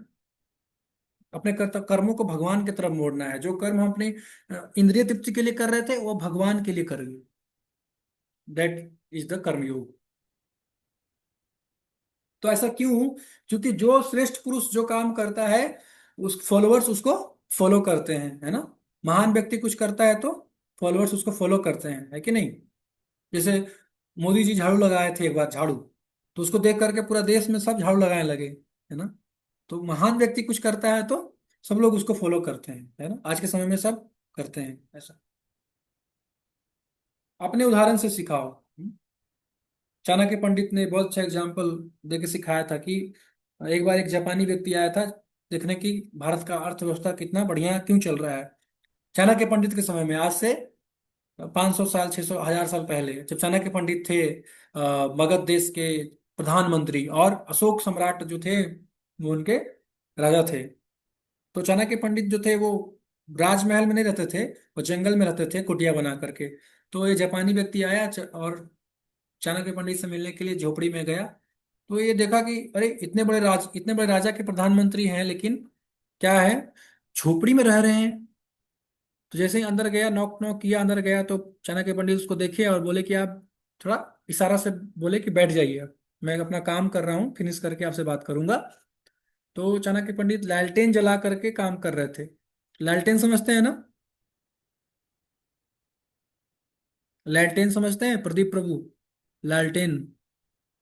अपने कर्मों को भगवान की तरफ मोड़ना है। जो कर्म हम अपनी इंद्रिय तृप्ति के लिए कर रहे थे वो भगवान के लिए करेंगे। दैट इज द कर्मयोग। तो ऐसा क्यों? क्योंकि जो श्रेष्ठ पुरुष जो काम करता है, उस फॉलोअर्स उसको फॉलो करते हैं, है ना। महान व्यक्ति कुछ करता है तो फॉलोअर्स उसको फॉलो करते हैं, है कि नहीं। जैसे मोदी जी झाड़ू लगाए थे एक बार, झाड़ू, तो उसको देख करके पूरा देश में सब झाड़ू लगाने लगे, है ना। तो महान व्यक्ति कुछ करता है तो सब लोग उसको फॉलो करते हैं, है ना। आज के समय में सब करते हैं ऐसा। अपने उदाहरण से सिखाओ। चाणक्य पंडित ने बहुत अच्छा एग्जाम्पल दे के सिखाया था कि एक बार एक जापानी व्यक्ति आया था देखने की भारत का अर्थव्यवस्था कितना बढ़िया क्यों चल रहा है। चाणक्य पंडित के समय में, आज से 500 साल, 600, 1000 साल पहले, जब चाणक्य पंडित थे मगध देश के प्रधानमंत्री, और अशोक सम्राट जो थे वो उनके राजा थे। तो चाणक्य पंडित जो थे वो राजमहल में नहीं रहते थे, वो जंगल में रहते थे कुटिया बना करके। तो ये जापानी व्यक्ति आया और चाणक्य पंडित से मिलने के लिए झोपड़ी में गया। तो ये देखा कि अरे इतने बड़े राजा के प्रधानमंत्री हैं, लेकिन क्या है, झोपड़ी में रह रहे हैं। तो जैसे ही अंदर गया, नॉक नॉक किया, अंदर गया, तो चाणक्य पंडित उसको देखे और बोले कि आप थोड़ा इशारा से बोले कि बैठ जाइए, मैं अपना काम कर रहा हूँ, फिनिश करके आपसे बात करूंगा। तो चाणक्य पंडित लालटेन जला करके काम कर रहे थे। लालटेन समझते हैं ना? लालटेन समझते हैं प्रदीप प्रभु? लालटेन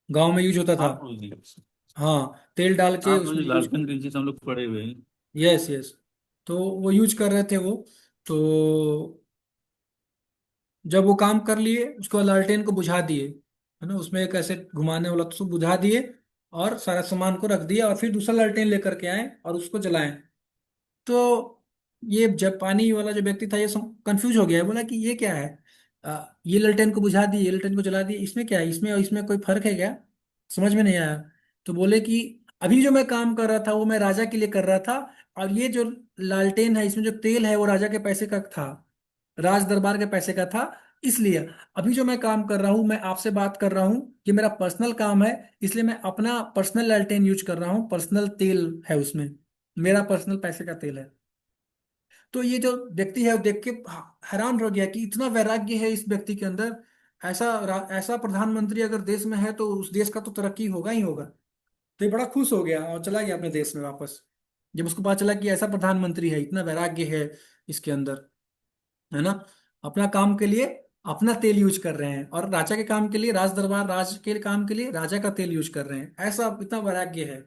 गांव में यूज होता था। हाँ प्रभु जी। हाँ, तेल डाल के हाँ प्रभु उसमें जी, यूज लालटेन कर। की चीज हम लोग पड़े हुए हैं। Yes yes. तो वो यूज कर रहे थे वो। तो जब वो काम कर लिए, उसको लालटेन को बुझा दिए, है ना, उसमें एक ऐसे घुमाने वाला, तो उसको बुझा दिए और सारा सामान को रख दिया, और फिर दूसरा लालटेन लेकर के आए और उसको जलाएं। तो ये जापानी वाला जो व्यक्ति था ये कंफ्यूज हो गया है, बोला कि ये क्या है, ये लालटेन को बुझा दिए, ये लालटेन को जला दिए, इसमें क्या है, इसमें और इसमें कोई फर्क है क्या? समझ में नहीं आया। तो बोले कि अभी जो मैं काम कर रहा था वो मैं राजा के लिए कर रहा था, और ये जो लालटेन है इसमें जो तेल है वो राजा के पैसे का था, राज दरबार के पैसे का था। इसलिए अभी जो मैं काम कर रहा हूँ, मैं आपसे बात कर रहा हूँ, ये मेरा पर्सनल काम है, इसलिए मैं अपना पर्सनल लालटेन यूज कर रहा हूँ, पर्सनल तेल है उसमें, मेरा पर्सनल पैसे का तेल है। तो ये जो व्यक्ति है वो देख के हैरान रह गया कि इतना वैराग्य है इस व्यक्ति के अंदर। ऐसा प्रधानमंत्री अगर देश में है तो उस देश का तो तरक्की होगा ही होगा। तो ये बड़ा खुश हो गया और चला गया अपने देश में वापस, जब उसको पता चला कि ऐसा प्रधानमंत्री है, इतना वैराग्य है इसके अंदर, है ना। अपना काम के लिए अपना तेल यूज कर रहे हैं, और राजा के काम के लिए, राज दरबार राज के काम के लिए राजा का तेल यूज कर रहे हैं, ऐसा इतना वैराग्य है।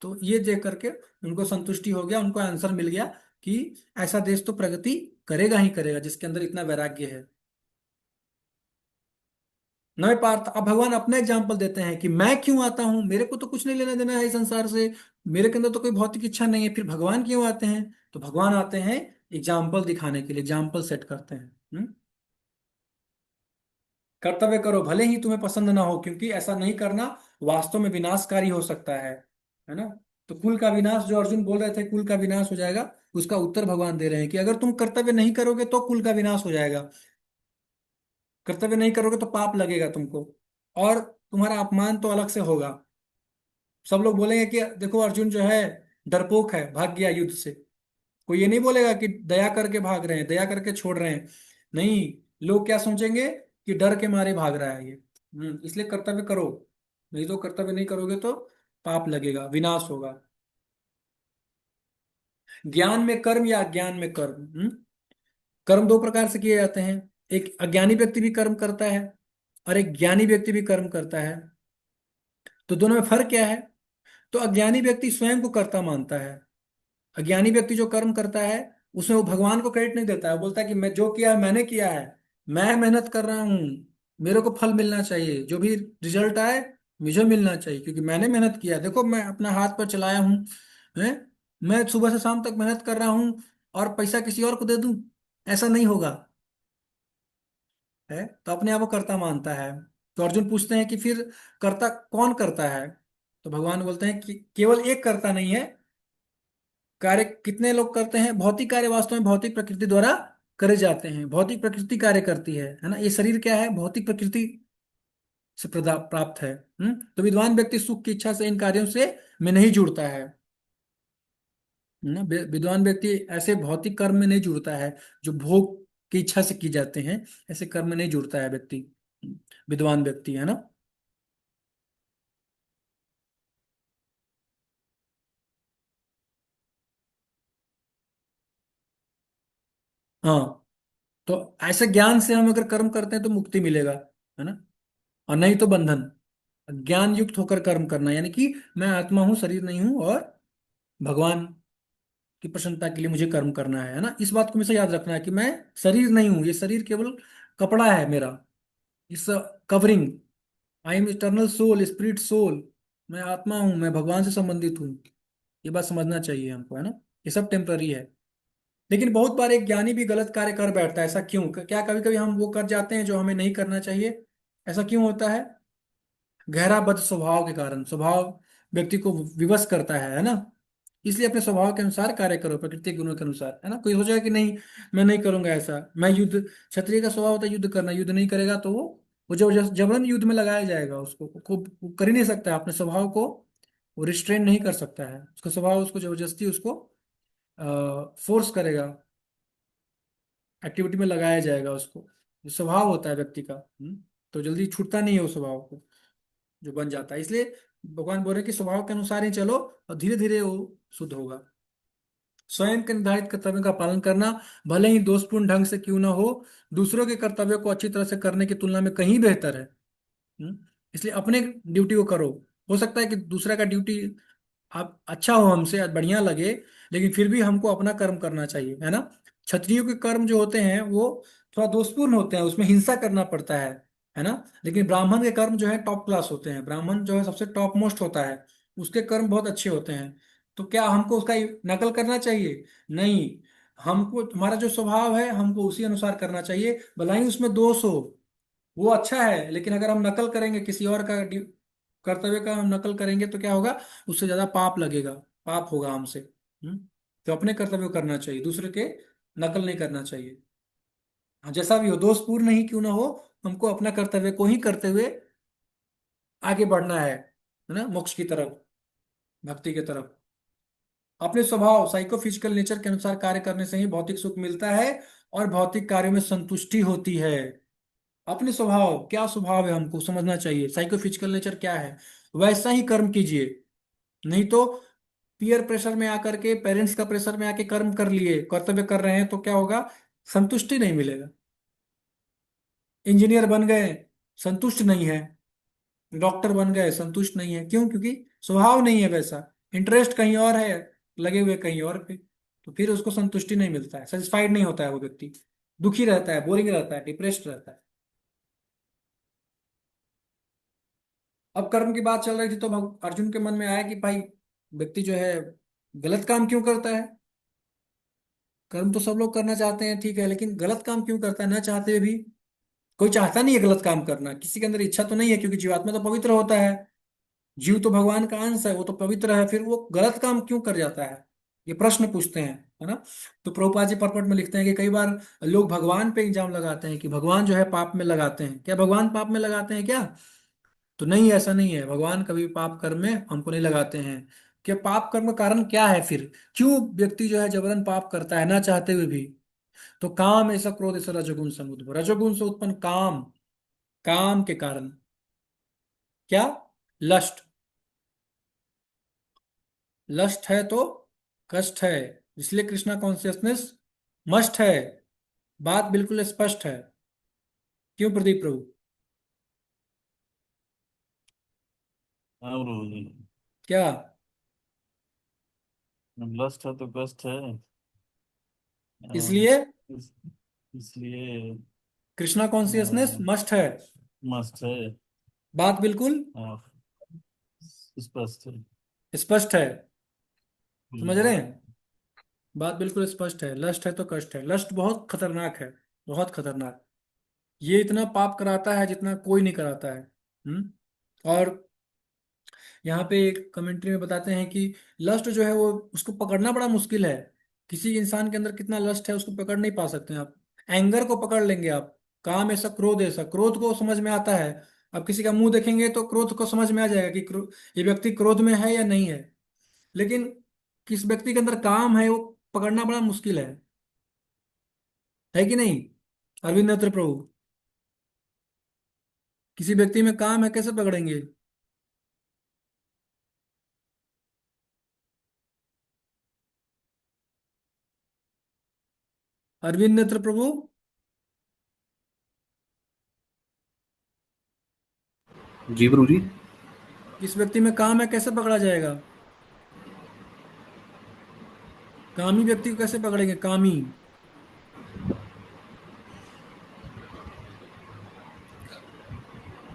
तो ये देख करके उनको संतुष्टि हो गया, उनको आंसर मिल गया कि ऐसा देश तो प्रगति करेगा ही करेगा जिसके अंदर इतना वैराग्य है। नए पार्थ, अब भगवान अपना एग्जाम्पल देते हैं कि मैं क्यों आता हूं, मेरे को तो कुछ नहीं लेना देना है इस संसार से, मेरे के अंदर तो कोई भौतिक इच्छा नहीं है, फिर भगवान क्यों आते हैं? तो भगवान आते हैं एग्जाम्पल दिखाने के लिए, एग्जाम्पल सेट करते हैं। कर्तव्य करो भले ही तुम्हें पसंद ना हो, क्योंकि ऐसा नहीं करना वास्तव में विनाशकारी हो सकता है ना। तो कुल का विनाश जो अर्जुन बोल रहे थे, कुल का विनाश हो जाएगा, उसका उत्तर भगवान दे रहे हैं कि अगर तुम कर्तव्य नहीं करोगे तो कुल का विनाश हो जाएगा, कर्तव्य नहीं करोगे तो पाप लगेगा तुमको, और तुम्हारा अपमान तो अलग से होगा। सब लोग बोलेंगे कि देखो अर्जुन जो है डरपोक है, भाग गया युद्ध से, कोई ये नहीं बोलेगा कि दया करके भाग रहे हैं, दया करके छोड़ रहे हैं। नहीं, लोग क्या सोचेंगे कि डर के मारे भाग रहा है ये। इसलिए कर्तव्य करो, नहीं तो कर्तव्य नहीं करोगे तो पाप लगेगा, विनाश होगा। ज्ञान में कर्म या अज्ञान में कर्म। कर्म दो प्रकार से किए जाते हैं, एक अज्ञानी व्यक्ति भी कर्म करता है और एक ज्ञानी व्यक्ति भी कर्म करता है। तो दोनों में फर्क क्या है? तो अज्ञानी व्यक्ति स्वयं को कर्ता मानता है। अज्ञानी व्यक्ति जो कर्म करता है उसमें वो भगवान को क्रेडिट नहीं देता है, वो बोलता है कि मैं जो किया है मैंने किया है, मैं मेहनत कर रहा हूँ, मेरे को फल मिलना चाहिए, जो भी रिजल्ट आए मुझे मिलना चाहिए, क्योंकि मैंने मेहनत किया है। देखो मैं अपना हाथ पर चलाया हूँ, हैं? मैं सुबह से शाम तक मेहनत कर रहा हूँ और पैसा किसी और को दे दूं, ऐसा नहीं होगा। है तो अपने आप को कर्ता मानता है। तो अर्जुन पूछते हैं कि फिर कर्ता कौन करता है? तो भगवान बोलते हैं कि केवल एक कर्ता नहीं है, कार्य कितने लोग करते हैं? भौतिक कार्य वास्तव में भौतिक प्रकृति द्वारा करे जाते हैं, भौतिक प्रकृति कार्य करती है ना। ये शरीर क्या है? भौतिक प्रकृति से प्राप्त है। तो विद्वान व्यक्ति सुख की इच्छा से इन कार्यों से में नहीं जुड़ता है ना। विद्वान व्यक्ति ऐसे भौतिक कर्म में नहीं जुड़ता है जो भोग की इच्छा से की जाते हैं, ऐसे कर्म में नहीं जुड़ता है व्यक्ति। विद्वान व्यक्ति है ना। हाँ, तो ऐसे ज्ञान से हम अगर कर्म करते हैं तो मुक्ति मिलेगा, है ना, और नहीं तो बंधन। ज्ञान युक्त होकर कर्म करना यानी कि मैं आत्मा हूं, शरीर नहीं हूं, और भगवान की प्रसन्नता के लिए मुझे कर्म करना है ना। इस बात को हमेशा याद रखना है कि मैं शरीर नहीं हूं, ये शरीर केवल कपड़ा है मेरा, इस covering. I am eternal soul, spirit soul. मैं आत्मा हूं, मैं भगवान से संबंधित हूँ। ये बात समझना चाहिए हमको, है ना। ये सब टेम्पररी है। लेकिन बहुत बार एक ज्ञानी भी गलत कार्य कर बैठता है। ऐसा क्यों? क्या कभी कभी हम वो कर जाते हैं जो हमें नहीं करना चाहिए? ऐसा क्यों होता है? गहरा बद स्वभाव के कारण। स्वभाव व्यक्ति को विवश करता है ना। इसलिए अपने स्वभाव के अनुसार कार्य करो, प्रकृति के गुणों के अनुसार, है ना। कोई सोचेगा कि नहीं मैं नहीं करूंगा ऐसा, मैं युद्ध, क्षत्रिय का स्वभाव होता है युद्ध करना, युद्ध नहीं करेगा तो वो जबरदस्त जबरन युद्ध में लगाया जाएगा उसको, वो कर ही नहीं सकता अपने स्वभाव को, वो रिस्ट्रेन नहीं कर सकता है उसका स्वभाव, उसको जबरदस्ती उसको फोर्स करेगा, एक्टिविटी में लगाया जाएगा उसको। जो स्वभाव होता है व्यक्ति का, तो जल्दी छूटता नहीं है उस स्वभाव को, जो बन जाता है। इसलिए भगवान बोल रहे हैं कि स्वभाव के अनुसार ही चलो और धीरे धीरे वो शुद्ध होगा। स्वयं के निर्धारित कर्तव्यों का पालन करना भले ही दोषपूर्ण ढंग से क्यों ना हो, दूसरों के कर्तव्यों को अच्छी तरह से करने की तुलना में कहीं बेहतर है। इसलिए अपने ड्यूटी को करो। हो सकता है कि दूसरा का ड्यूटी आप अच्छा हो, हमसे बढ़िया लगे, लेकिन फिर भी हमको अपना कर्म करना चाहिए, है ना। क्षत्रियों के कर्म जो होते हैं वो थोड़ा दोषपूर्ण होते हैं, उसमें हिंसा करना पड़ता है ना। लेकिन ब्राह्मण के कर्म जो है टॉप क्लास होते हैं, ब्राह्मण जो है सबसे टॉप मोस्ट होता है, उसके कर्म बहुत अच्छे होते हैं। तो क्या हमको उसका नकल करना चाहिए? नहीं, हमको हमारा जो स्वभाव है हमको उसी अनुसार करना चाहिए, भला ही उसमें दोष हो, वो अच्छा है। लेकिन अगर हम नकल करेंगे किसी और का कर्तव्य का, हम नकल करेंगे तो क्या होगा? उससे ज्यादा पाप लगेगा, पाप होगा हमसे। तो अपने कर्तव्य को करना चाहिए, दूसरे के नकल नहीं करना चाहिए। हाँ, जैसा भी हो, दोषपूर्ण ही क्यों ना हो, हमको अपना कर्तव्य को ही करते हुए आगे बढ़ना है ना, मोक्ष की तरफ, भक्ति की तरफ। अपने स्वभाव साइको फिजिकल नेचर के अनुसार कार्य करने से ही भौतिक सुख मिलता है और भौतिक कार्यों में संतुष्टि होती है। अपने स्वभाव, क्या स्वभाव है हमको समझना चाहिए, साइको फिजिकल नेचर क्या है, वैसा ही कर्म कीजिए। नहीं तो पीयर प्रेशर में आकर के, पेरेंट्स का प्रेशर में आके कर्म कर लिए, कर्तव्य कर रहे हैं, तो क्या होगा? संतुष्टि नहीं मिलेगा। इंजीनियर बन गए, संतुष्ट नहीं है। डॉक्टर बन गए, संतुष्ट नहीं है। क्यों? क्योंकि स्वभाव नहीं है वैसा, इंटरेस्ट कहीं और है, लगे हुए कहीं और पे। तो फिर उसको संतुष्टि नहीं मिलता है, सेटिस्फाइड नहीं होता है वो व्यक्ति, दुखी रहता है, बोरिंग रहता है, डिप्रेस्ड रहता है। अब कर्म की बात चल रही थी तो अर्जुन के मन में आया कि भाई व्यक्ति जो है गलत काम क्यों करता है? कर्म तो सब लोग करना चाहते हैं, ठीक है, लेकिन गलत काम क्यों करता है ना चाहते हुए भी? कोई चाहता नहीं है गलत काम करना, किसी के अंदर इच्छा तो नहीं है, क्योंकि जीवात्मा तो पवित्र होता है, जीव तो भगवान का अंश है, वो तो पवित्र है, फिर वो गलत काम क्यों कर जाता है? ये प्रश्न पूछते हैं, है ना। तो प्रभुपाद जी परपट में लिखते हैं कि कई बार लोग भगवान पे इल्जाम लगाते हैं कि भगवान जो है पाप में लगाते हैं। क्या भगवान पाप में लगाते हैं क्या? तो नहीं, ऐसा नहीं है, भगवान कभी पाप कर्म में हमको नहीं लगाते हैं। कि पाप कर्म का कारण क्या है, फिर क्यों व्यक्ति जो है जबरन पाप करता है ना चाहते हुए भी। तो काम ऐसा, क्रोध ऐसा, रजोगुण समुद्भव, रजोगुण से उत्पन्न काम, काम के कारण क्या, लस्ट, लस्ट है तो कष्ट है, इसलिए कृष्णा कॉन्शियसनेस मस्ट है। बात बिल्कुल स्पष्ट है। क्यों प्रदीप प्रभु? हाँ प्रभु जी। क्या? लस्ट है तो कष्ट है। इसलिए इस, इसलिए कृष्णा कॉन्शियसनेस मस्ट है। मस्त है। बात बिल्कुल हाँ, स्पष्ट है। स्पष्ट है। समझ हम्म। रहे हैं? बात बिल्कुल स्पष्ट है। लस्ट है तो कष्ट है। लस्ट बहुत खतरनाक है, बहुत खतरनाक। ये इतना पाप कराता है जितना कोई नहीं कराता है। और यहाँ पे एक कमेंट्री में बताते हैं कि लस्ट जो है वो, उसको पकड़ना बड़ा मुश्किल है। किसी इंसान के अंदर कितना लस्ट है उसको पकड़ नहीं पा सकते हैं आप। एंगर को पकड़ लेंगे आप, काम ऐसा, क्रोध ऐसा, क्रोध को समझ में आता है। अब किसी का मुंह देखेंगे तो क्रोध को समझ में आ जाएगा कि ये व्यक्ति क्रोध में है या नहीं है। लेकिन किस व्यक्ति के अंदर काम है वो पकड़ना बड़ा मुश्किल है कि नहीं? अरविंद नेत्र प्रभु, किसी व्यक्ति में काम है कैसे पकड़ेंगे? अरविंद नेत्र प्रभु, जी गुरु जी। किस व्यक्ति में काम है कैसे पकड़ा जाएगा? कामी व्यक्ति को कैसे पकड़ेंगे, कामी?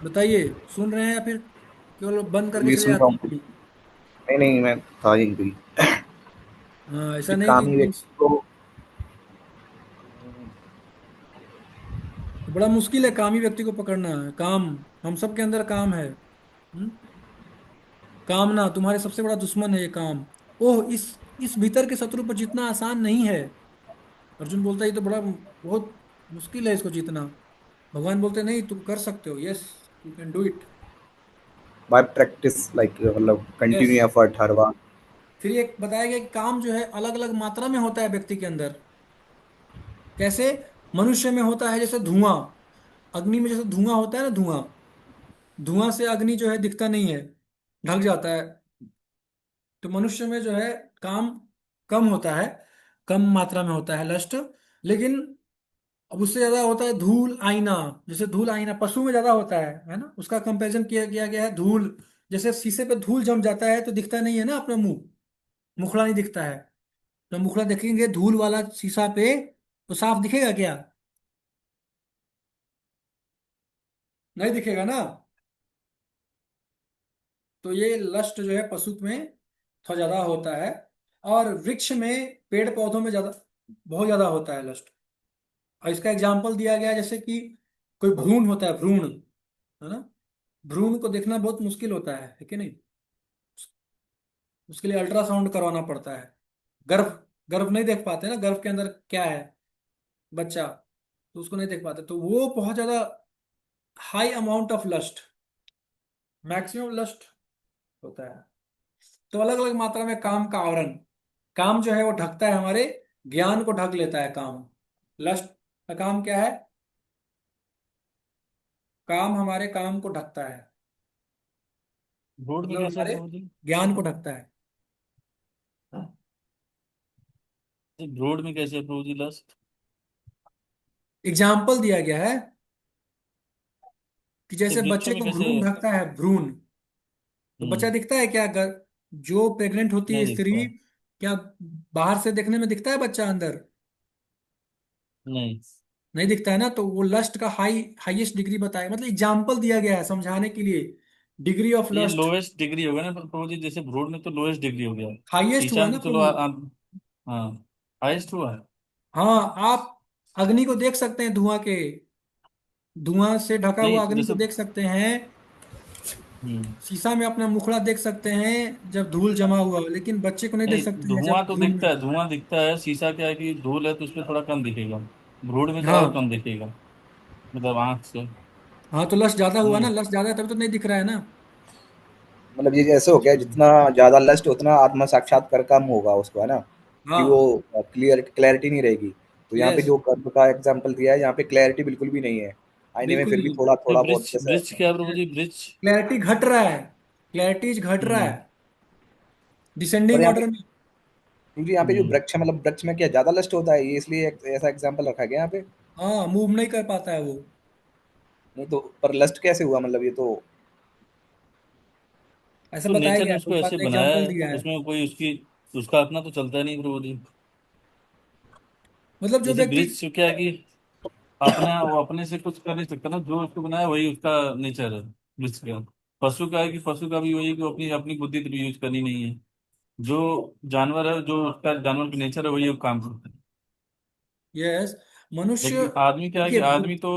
बताइए, सुन रहे हैं या फिर केवल बंद गुरु करके जी चले सुन रहा जाते हूँ। हैं? नहीं नहीं, मैं था यहीं पे। हाँ, ऐसा जी, नहीं कामी कि व्यक्ति को। तो बड़ा मुश्किल है कामी व्यक्ति को पकड़ना। काम, हम सब के अंदर काम है। कामना तुम्हारे सबसे बड़ा दुश्मन है, ये काम। ओह, इस भीतर के शत्रु पर जीतना आसान नहीं है। अर्जुन बोलता है ये तो बड़ा, बहुत मुश्किल है इसको जीतना। भगवान बोलते नहीं, तुम कर सकते हो, yes, you can do it. Bye practice, like मतलब यस। कंटिन्यू एफर्ट हर बार। फिर ये बताया गया कि काम जो है अलग अलग मात्रा में होता है व्यक्ति के अंदर। कैसे? मनुष्य में होता है जैसे धुआं, अग्नि में जैसे धुआं होता है ना, धुआं, धुआं से अग्नि जो है दिखता नहीं है, ढक जाता है। तो मनुष्य में जो है काम कम होता है, कम मात्रा में होता है लस्ट। लेकिन अब उससे ज्यादा होता है धूल आईना। जैसे धूल आईना पशु में ज्यादा होता है ना, उसका कंपैरिजन किया किया गया है धूल। जैसे शीशे पे धूल जम जाता है तो दिखता नहीं है ना अपना मुंह, मुखड़ा नहीं दिखता है। तो मुखड़ा देखेंगे धूल वाला शीशा पे तो साफ दिखेगा क्या? नहीं दिखेगा ना। तो ये लस्ट जो है पशु में थोड़ा ज्यादा होता है, और वृक्ष में, पेड़ पौधों में ज्यादा, बहुत ज्यादा होता है लस्ट। और इसका एग्जाम्पल दिया गया है, जैसे कि कोई भ्रूण होता है, भ्रूण, है ना, भ्रूण को देखना बहुत मुश्किल होता है कि नहीं? उसके लिए अल्ट्रासाउंड करवाना पड़ता है। गर्भ, गर्भ नहीं देख पाते ना, गर्भ के अंदर क्या है, बच्चा, तो उसको नहीं देख पाते। तो वो बहुत ज्यादा high amount of lust, maximum lust होता है। तो अलग अलग मात्रा में काम का आवरण, काम जो है वो ढकता है, हमारे ज्ञान को ढक लेता है काम। लस्ट का काम क्या है? काम हमारे काम को ढकता है, रोड में मतलब कैसे है हमारे प्रभु जी? ज्ञान को ढकता है। रोड में कैसे है प्रभु जी लस्ट? एग्जाम्पल दिया गया है कि तो जैसे वृक्ष बच्चे में को कैसे भ्रूण है? ढकता है, भ्रूण, तो बच्चा हम्म। दिखता है क्या? जो प्रेग्नेंट होती है नहीं स्त्री, दिखता। क्या बाहर से देखने में दिखता है बच्चा अंदर? नहीं। नहीं दिखता है ना। तो वो लस्ट का हाईएस्ट डिग्री बताया, मतलब एग्जाम्पल दिया गया है समझाने के लिए, डिग्री ऑफ ये लस्ट। लोएस्ट डिग्री हो गया ना प्रभु जी, जैसे भ्रूण में तो लोएस्ट डिग्री हो गया। हाईएस्ट हुआ शीशा में ना तो चलो प्रभु। हाँ, हाईएस्ट हुआ है। हाँ, आप अग्नि को देख सकते हैं, धुआं के, धुआं से ढका नहीं हुआ अग्नि को जैसे। देख सकते हैं। हम्म। शीशा में अपना मुखड़ा देख सकते हैं जब धूल जमा हुआ हो, लेकिन बच्चे को नहीं देख नहीं, सकते हैं धुआं जब तो भ्रूण दिखता में। है, धुआं दिखता है। शीशा क्या है कि धूल है तो उसमें थोड़ा कम दिखेगा। भ्रूण में तो और हाँ। कम दिखेगा, मतलब आंख से। हाँ, तो लस ज्यादा है हुआ ना? ना, लस ज्यादा है तभी तो नहीं दिख रहा है ना। मतलब ये ऐसे हो गया, जितना ज्यादा लस्ट उतना आत्म साक्षात्कार कम होगा उसको, है ना? कि वो हाँ। क्लैरिटी नहीं रहेगी। तो यहाँ पे यस। जो कर्म का एग्जांपल दिया है, यहाँ पे क्लैरिटी बिल्कुल भी नहीं है। आईने में बिल्कुल फिर भी नहीं। थोड़ा ये थोड़ा बहुत ब्रिज जैसे ब्रिज क्या है प्रभु जी, ब्रिज? क्लैरिटी घट रहा है। क्लैरिटी घट रहा है हम्म। और डिसेंडिंग यहाँ पे, ऑर्डर में। क्योंकि यहाँ पे जो हम्म। वृक्ष है, मतलब वृक्ष में क्या ज्यादा लस्ट होता है, ये इसलिए ऐसा एग्जाम्पल रखा गया यहाँ पे। हाँ, मूव नहीं कर पाता है वो। नहीं तो पर लस्ट कैसे हुआ, मतलब ये तो। ऐसा तो बताया नेचर गया ने है, उसको प्रभुपाद ऐसे ने बनाया एग्जाम्पल है, दिया है। उसमें कोई उसकी उसका अपना तो चलता नहीं प्रभु जी। मतलब जो जैसे व्यक्ति, ब्रिज क्या है कि अपना वो अपने से कुछ कर नहीं सकता ना, जो उसको बनाया वही उसका नेचर है ब्रिज का। पशु का है कि पशु का भी वही है कि वो अपनी अपनी बुद्धि तो यूज करनी नहीं है। जो जानवर है, जो उसका जानवर का नेचर है वही वो काम करता है। यस, मनुष्य, लेकिन आदमी क्या है कि देखिए, आदमी तो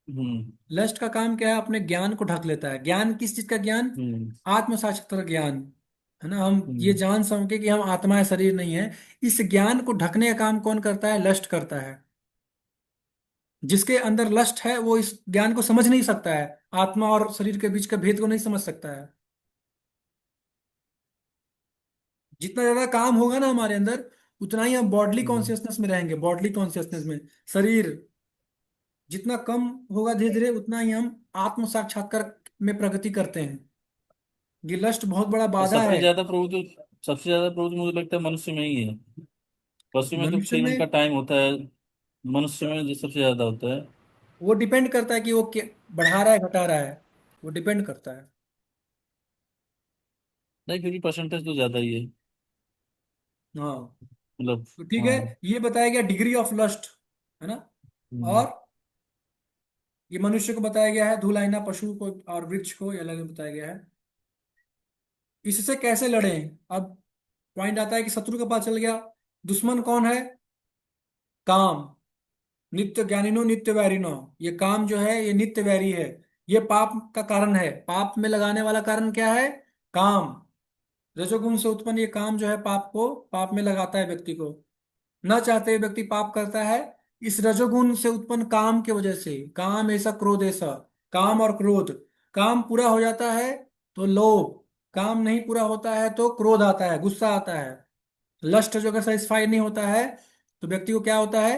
हम्म। लस्ट का काम क्या है, अपने ज्ञान को ढक लेता है। ज्ञान किस चीज का ज्ञान? हम्म। आत्म साक्षात्कार ज्ञान, है ना। हम ये हम्म। जान सके कि हम आत्मा है, शरीर नहीं है। इस ज्ञान को ढकने का काम कौन करता है? लस्ट करता है। जिसके अंदर लस्ट है वो इस ज्ञान को समझ नहीं सकता है, आत्मा और शरीर के बीच का भेद को नहीं समझ सकता है। जितना ज्यादा काम होगा ना हमारे अंदर, उतना ही हम बॉडली हम्म। कॉन्शियसनेस में रहेंगे, बॉडली कॉन्शियसनेस में। शरीर जितना कम होगा धीरे धीरे, उतना ही हम आत्म साक्षात्कार में प्रगति करते हैं। ये लस्ट बहुत बड़ा और बाधा है सबसे ज्यादा प्रभु तो मुझे लगता है मनुष्य में ही है। पशु में तो मनुष्य कई में। उनका टाइम होता है, मनुष्य में जो सबसे ज्यादा होता है। वो डिपेंड करता है कि वो बढ़ा रहा है घटा रहा है, वो डिपेंड करता है। नहीं, क्योंकि परसेंटेज तो ज्यादा ही है, हाँ। मतलब। तो ठीक है, हाँ। ये बताया गया डिग्री ऑफ लस्ट, है ना। हम्म। और ये मनुष्य को बताया गया है, धूलाइना पशु को और वृक्ष को ये अलग बताया गया है। इससे कैसे लड़ें? अब पॉइंट आता है कि शत्रु का पता चल गया। दुश्मन कौन है? काम। नित्य ज्ञानिनो नित्य वैरिनो। ये काम जो है ये नित्य वैरी है। ये पाप का कारण है। पाप में लगाने वाला कारण क्या है? काम। रजोगुण से उत्पन्न ये काम जो है पाप को, पाप में लगाता है व्यक्ति को। न चाहते हुए व्यक्ति पाप करता है। इस रजोगुण से उत्पन्न काम के वजह से, काम ऐसा क्रोध ऐसा, काम और क्रोध। काम पूरा हो जाता है तो लोभ, काम नहीं पूरा होता है तो क्रोध आता है, गुस्सा आता है। लस्ट जो अगर सेटिस्फाई नहीं होता है तो व्यक्ति को क्या होता है?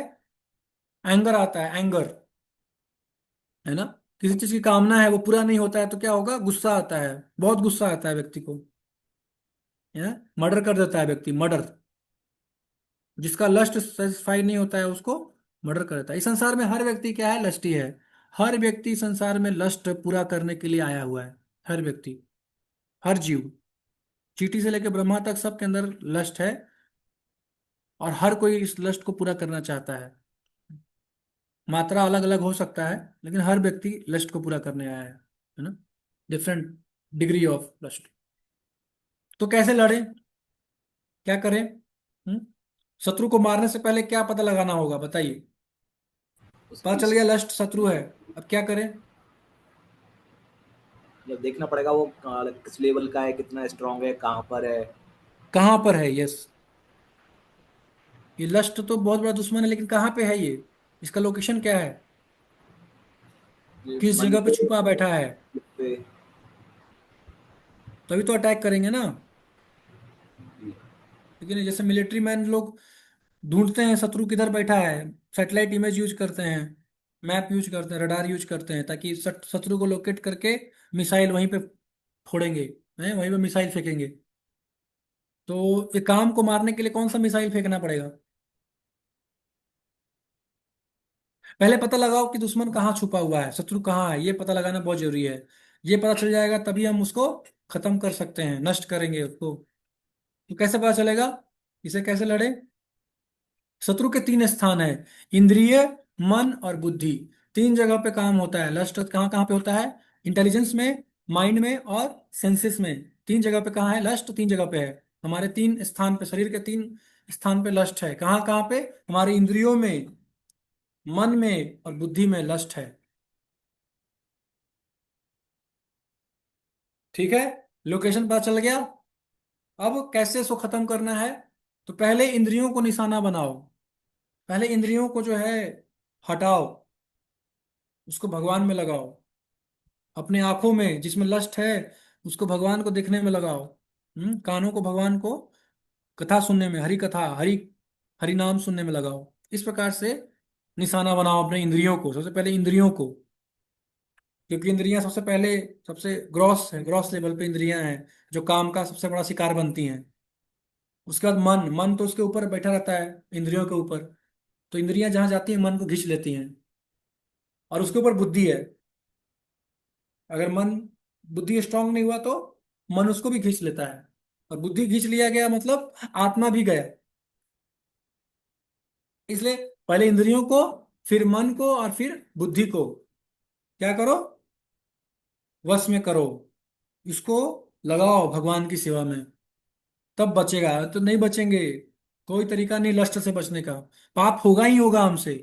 एंगर आता है, एंगर, है ना। किसी चीज की कामना है वो पूरा नहीं होता है तो क्या होगा? गुस्सा आता है, बहुत गुस्सा आता है व्यक्ति को, है। मर्डर कर देता है व्यक्ति, मर्डर। जिसका लस्ट सेटिस्फाई नहीं होता है उसको मर्डर कर देता है। इस संसार में हर व्यक्ति क्या है? लस्टी है। हर व्यक्ति संसार में लस्ट पूरा करने के लिए आया हुआ है। हर व्यक्ति, हर जीव, चींटी से लेकर ब्रह्मा तक सबके अंदर लस्ट है। और हर कोई इस लस्ट को पूरा करना चाहता है। मात्रा अलग अलग हो सकता है, लेकिन हर व्यक्ति लस्ट को पूरा करने आया है ना। Different degree of lust. तो कैसे लड़ें? क्या करें? शत्रु को मारने से पहले क्या पता लगाना होगा, बताइए। पता उसकी चल गया लस्ट शत्रु है, अब क्या करें? मतलब देखना पड़ेगा वो किस लेवल का है, कितना स्ट्रांग है, कहाँ पर है। कहाँ पर है? यस। ये लस्ट तो बहुत बड़ा दुश्मन है, लेकिन कहाँ पे है ये? इसका लोकेशन क्या है? ये किस मन जगह पे पे, छुपा बैठा है? पे। तभी तो अटैक करेंगे ना। लेकिन जैसे मिलिट्री मैन लोग ढूंढते हैं शत्रु किधर बैठा है, सैटेलाइट इमेज यूज करते हैं, मैप यूज करते हैं, रडार यूज करते हैं, ताकि शत्रु को लोकेट करके मिसाइल वहीं पे फोड़ेंगे, हैं, वहीं पे मिसाइल फेंकेंगे। तो ये काम को मारने के लिए कौन सा मिसाइल फेंकना पड़ेगा? पहले पता लगाओ कि दुश्मन कहाँ छुपा हुआ है, शत्रु कहाँ है, ये पता लगाना बहुत जरूरी है। ये पता चल जाएगा तभी हम उसको खत्म कर सकते हैं, नष्ट करेंगे उसको। तो कैसे पता चलेगा? इसे कैसे लड़े? शत्रु के तीन स्थान है, इंद्रिय, मन और बुद्धि। तीन जगह पे काम होता है लस्ट। कहाँ कहाँ पे होता है? इंटेलिजेंस में, माइंड में और सेंसेस में। तीन जगह पे कहाँ है लस्ट? तीन जगह पे है। हमारे तीन स्थान पे, शरीर के तीन स्थान पे लस्ट है। कहाँ कहाँ पे? हमारी इंद्रियों में, मन में और बुद्धि में लस्ट है। ठीक है, लोकेशन पता चल गया। अब कैसे इसको खत्म करना है? तो पहले इंद्रियों को निशाना बनाओ। पहले इंद्रियों को जो है हटाओ, उसको भगवान में लगाओ। अपने आंखों में जिसमें लस्ट है उसको भगवान को देखने में लगाओ। कानों को भगवान को कथा सुनने में, हरि कथा, हरि हरि नाम सुनने में लगाओ। इस प्रकार से निशाना बनाओ अपने इंद्रियों को, सबसे पहले इंद्रियों को, क्योंकि इंद्रियां सबसे पहले, सबसे ग्रॉस है, ग्रॉस लेवल पे इंद्रियां हैं जो काम का सबसे बड़ा शिकार बनती हैं। उसके बाद मन, मन तो उसके ऊपर बैठा रहता है, इंद्रियों के ऊपर। तो इंद्रियां जहां जाती हैं मन को खींच लेती हैं। और उसके ऊपर बुद्धि है। अगर मन, बुद्धि स्ट्रांग नहीं हुआ तो मन उसको भी खींच लेता है। और बुद्धि खींच लिया गया मतलब आत्मा भी गया। इसलिए पहले इंद्रियों को, फिर मन को, और फिर बुद्धि को क्या करो, वश में करो। इसको लगाओ भगवान की सेवा में, तब बचेगा। तो नहीं बचेंगे, कोई तरीका नहीं लस्ट से बचने का। पाप होगा ही होगा हमसे।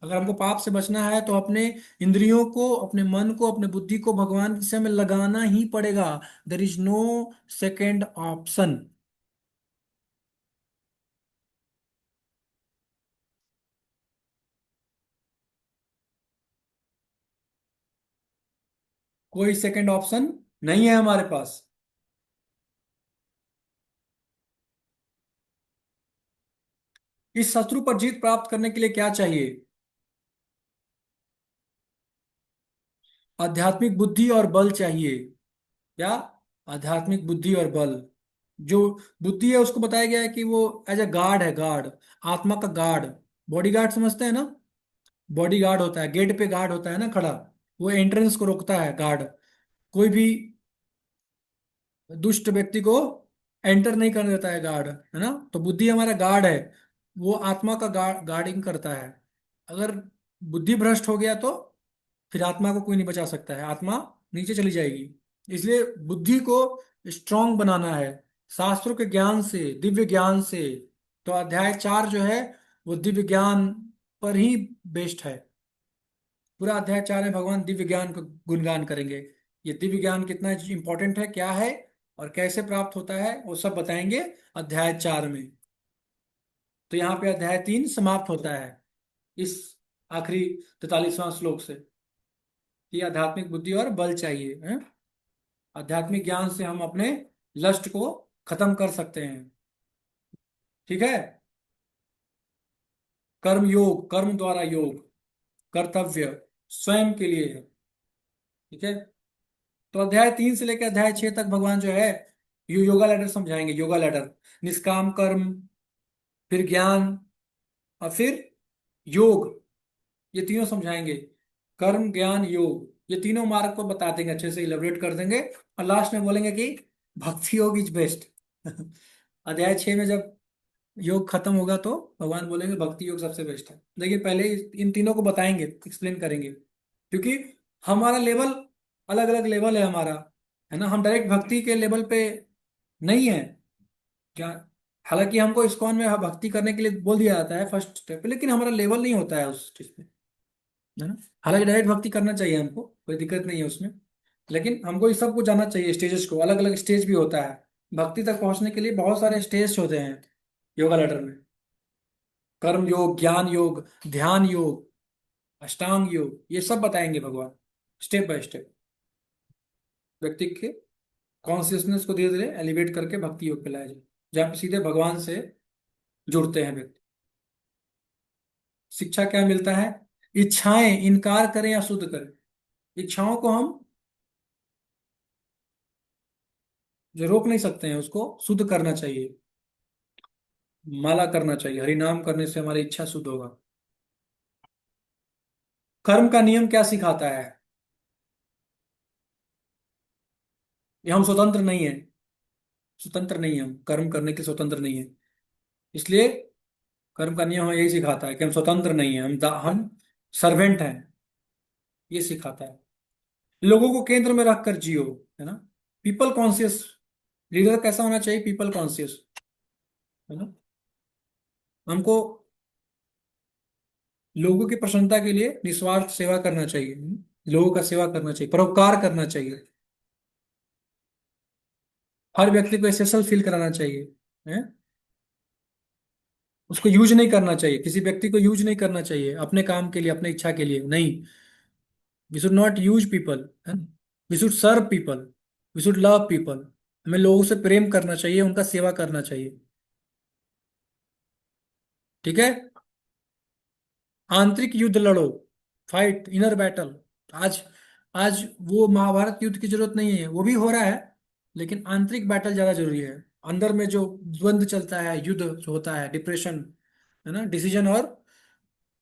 अगर हमको पाप से बचना है तो अपने इंद्रियों को, अपने मन को, अपने बुद्धि को भगवान की सेवा में लगाना ही पड़ेगा। There is no second option. कोई सेकेंड ऑप्शन नहीं है हमारे पास। इस शत्रु पर जीत प्राप्त करने के लिए क्या चाहिए? आध्यात्मिक बुद्धि और बल चाहिए। क्या? आध्यात्मिक बुद्धि और बल। जो बुद्धि है उसको बताया गया है कि वो एज ए गार्ड है, गार्ड, आत्मा का गार्ड। बॉडी गार्ड समझते हैं ना? बॉडी गार्ड होता है, गेट पे गार्ड होता है ना खड़ा, वो एंट्रेंस को रोकता है, गार्ड। कोई भी दुष्ट व्यक्ति को एंटर नहीं करने देता है, गार्ड है ना। तो बुद्धि हमारा गार्ड है, वो आत्मा का गार्डिंग करता है। अगर बुद्धि भ्रष्ट हो गया तो फिर आत्मा को कोई नहीं बचा सकता है, आत्मा नीचे चली जाएगी। इसलिए बुद्धि को स्ट्रांग बनाना है शास्त्रों के ज्ञान से, दिव्य ज्ञान से। तो अध्याय 4 जो है वो दिव्य ज्ञान पर ही बेस्ड है। पूरा अध्याय 4 में भगवान दिव्य ज्ञान का गुणगान करेंगे। ये दिव्य ज्ञान कितना इंपॉर्टेंट है, क्या है, और कैसे प्राप्त होता है, वो सब बताएंगे अध्याय 4 में। तो यहाँ पे अध्याय 3 समाप्त होता है इस आखिरी 43वां श्लोक से, कि आध्यात्मिक बुद्धि और बल चाहिए है? आध्यात्मिक ज्ञान से हम अपने लस्ट को खत्म कर सकते हैं। ठीक है। कर्म योग, कर्म द्वारा योग, कर्तव्य स्वयं के लिए है। ठीक है। तो अध्याय 3 से लेकर अध्याय 6 तक भगवान जो है योगा लेटर समझाएंगे, योगा लेटर। निष्काम कर्म, फिर ज्ञान, और फिर योग, ये तीनों समझाएंगे। कर्म, ज्ञान, योग, ये तीनों मार्ग को बता देंगे, अच्छे से इलेबोरेट कर देंगे। और लास्ट में बोलेंगे कि भक्ति योग इज बेस्ट। अध्याय 6 में जब योग खत्म होगा तो भगवान बोलेंगे भक्ति योग सबसे बेस्ट है। लेकिन पहले इन तीनों को बताएंगे, एक्सप्लेन करेंगे, क्योंकि हमारा लेवल अलग अलग लेवल है हमारा, है ना। हम डायरेक्ट भक्ति के लेवल पे नहीं है क्या। हालांकि हमको इस्कॉन में भक्ति करने के लिए बोल दिया जाता है फर्स्ट स्टेप पे, लेकिन हमारा लेवल नहीं होता है उस स्टेज पे, है ना। हालांकि डायरेक्ट भक्ति करना चाहिए हमको, कोई दिक्कत नहीं है उसमें। लेकिन हमको इस सब को जानना चाहिए, स्टेजेस को, अलग अलग स्टेज भी होता है। भक्ति तक पहुंचने के लिए बहुत सारे स्टेज होते हैं योगा लेटर में। कर्म योग, ज्ञान योग, ध्यान योग, अष्टांग योग, ये सब बताएंगे भगवान स्टेप बाय स्टेप। व्यक्ति के कॉन्शियसनेस को धीरे धीरे एलिवेट करके भक्ति योग पे लाया जाए, जहाँ पे सीधे भगवान से जुड़ते हैं व्यक्ति। शिक्षा क्या मिलता है? इच्छाएं इनकार करें या शुद्ध करें, इच्छाओं को हम जो रोक नहीं सकते हैं उसको शुद्ध करना चाहिए। माला करना चाहिए, हरि नाम करने से हमारी इच्छा शुद्ध होगा। कर्म का नियम क्या सिखाता है? ये हम स्वतंत्र नहीं है, स्वतंत्र नहीं है, हम कर्म करने के स्वतंत्र नहीं है। इसलिए कर्म का नियम हमें यही सिखाता है कि हम स्वतंत्र नहीं है, हम सर्वेंट हैं, ये सिखाता है। लोगों को केंद्र में रखकर जियो, है ना। पीपल कॉन्शियस लीडर कैसा होना चाहिए? पीपल कॉन्शियस, है ना। हमको लोगों की प्रसन्नता के लिए निस्वार्थ सेवा करना चाहिए, लोगों का सेवा करना चाहिए, परोपकार करना चाहिए। हर व्यक्ति को स्पेशल फील कराना चाहिए, है। उसको यूज नहीं करना चाहिए, किसी व्यक्ति को यूज नहीं करना चाहिए अपने काम के लिए, अपने इच्छा के लिए नहीं। We should not use people, we should serve people, we should love people, हमें लोगों से प्रेम करना चाहिए, उनका सेवा करना चाहिए। ठीक है। आंतरिक युद्ध लड़ो, फाइट इनर बैटल। आज आज वो महाभारत युद्ध की जरूरत नहीं है, वो भी हो रहा है, लेकिन आंतरिक बैटल ज्यादा जरूरी है। अंदर में जो द्वंद्व चलता है, युद्ध जो होता है, डिप्रेशन, है ना, डिसीजन और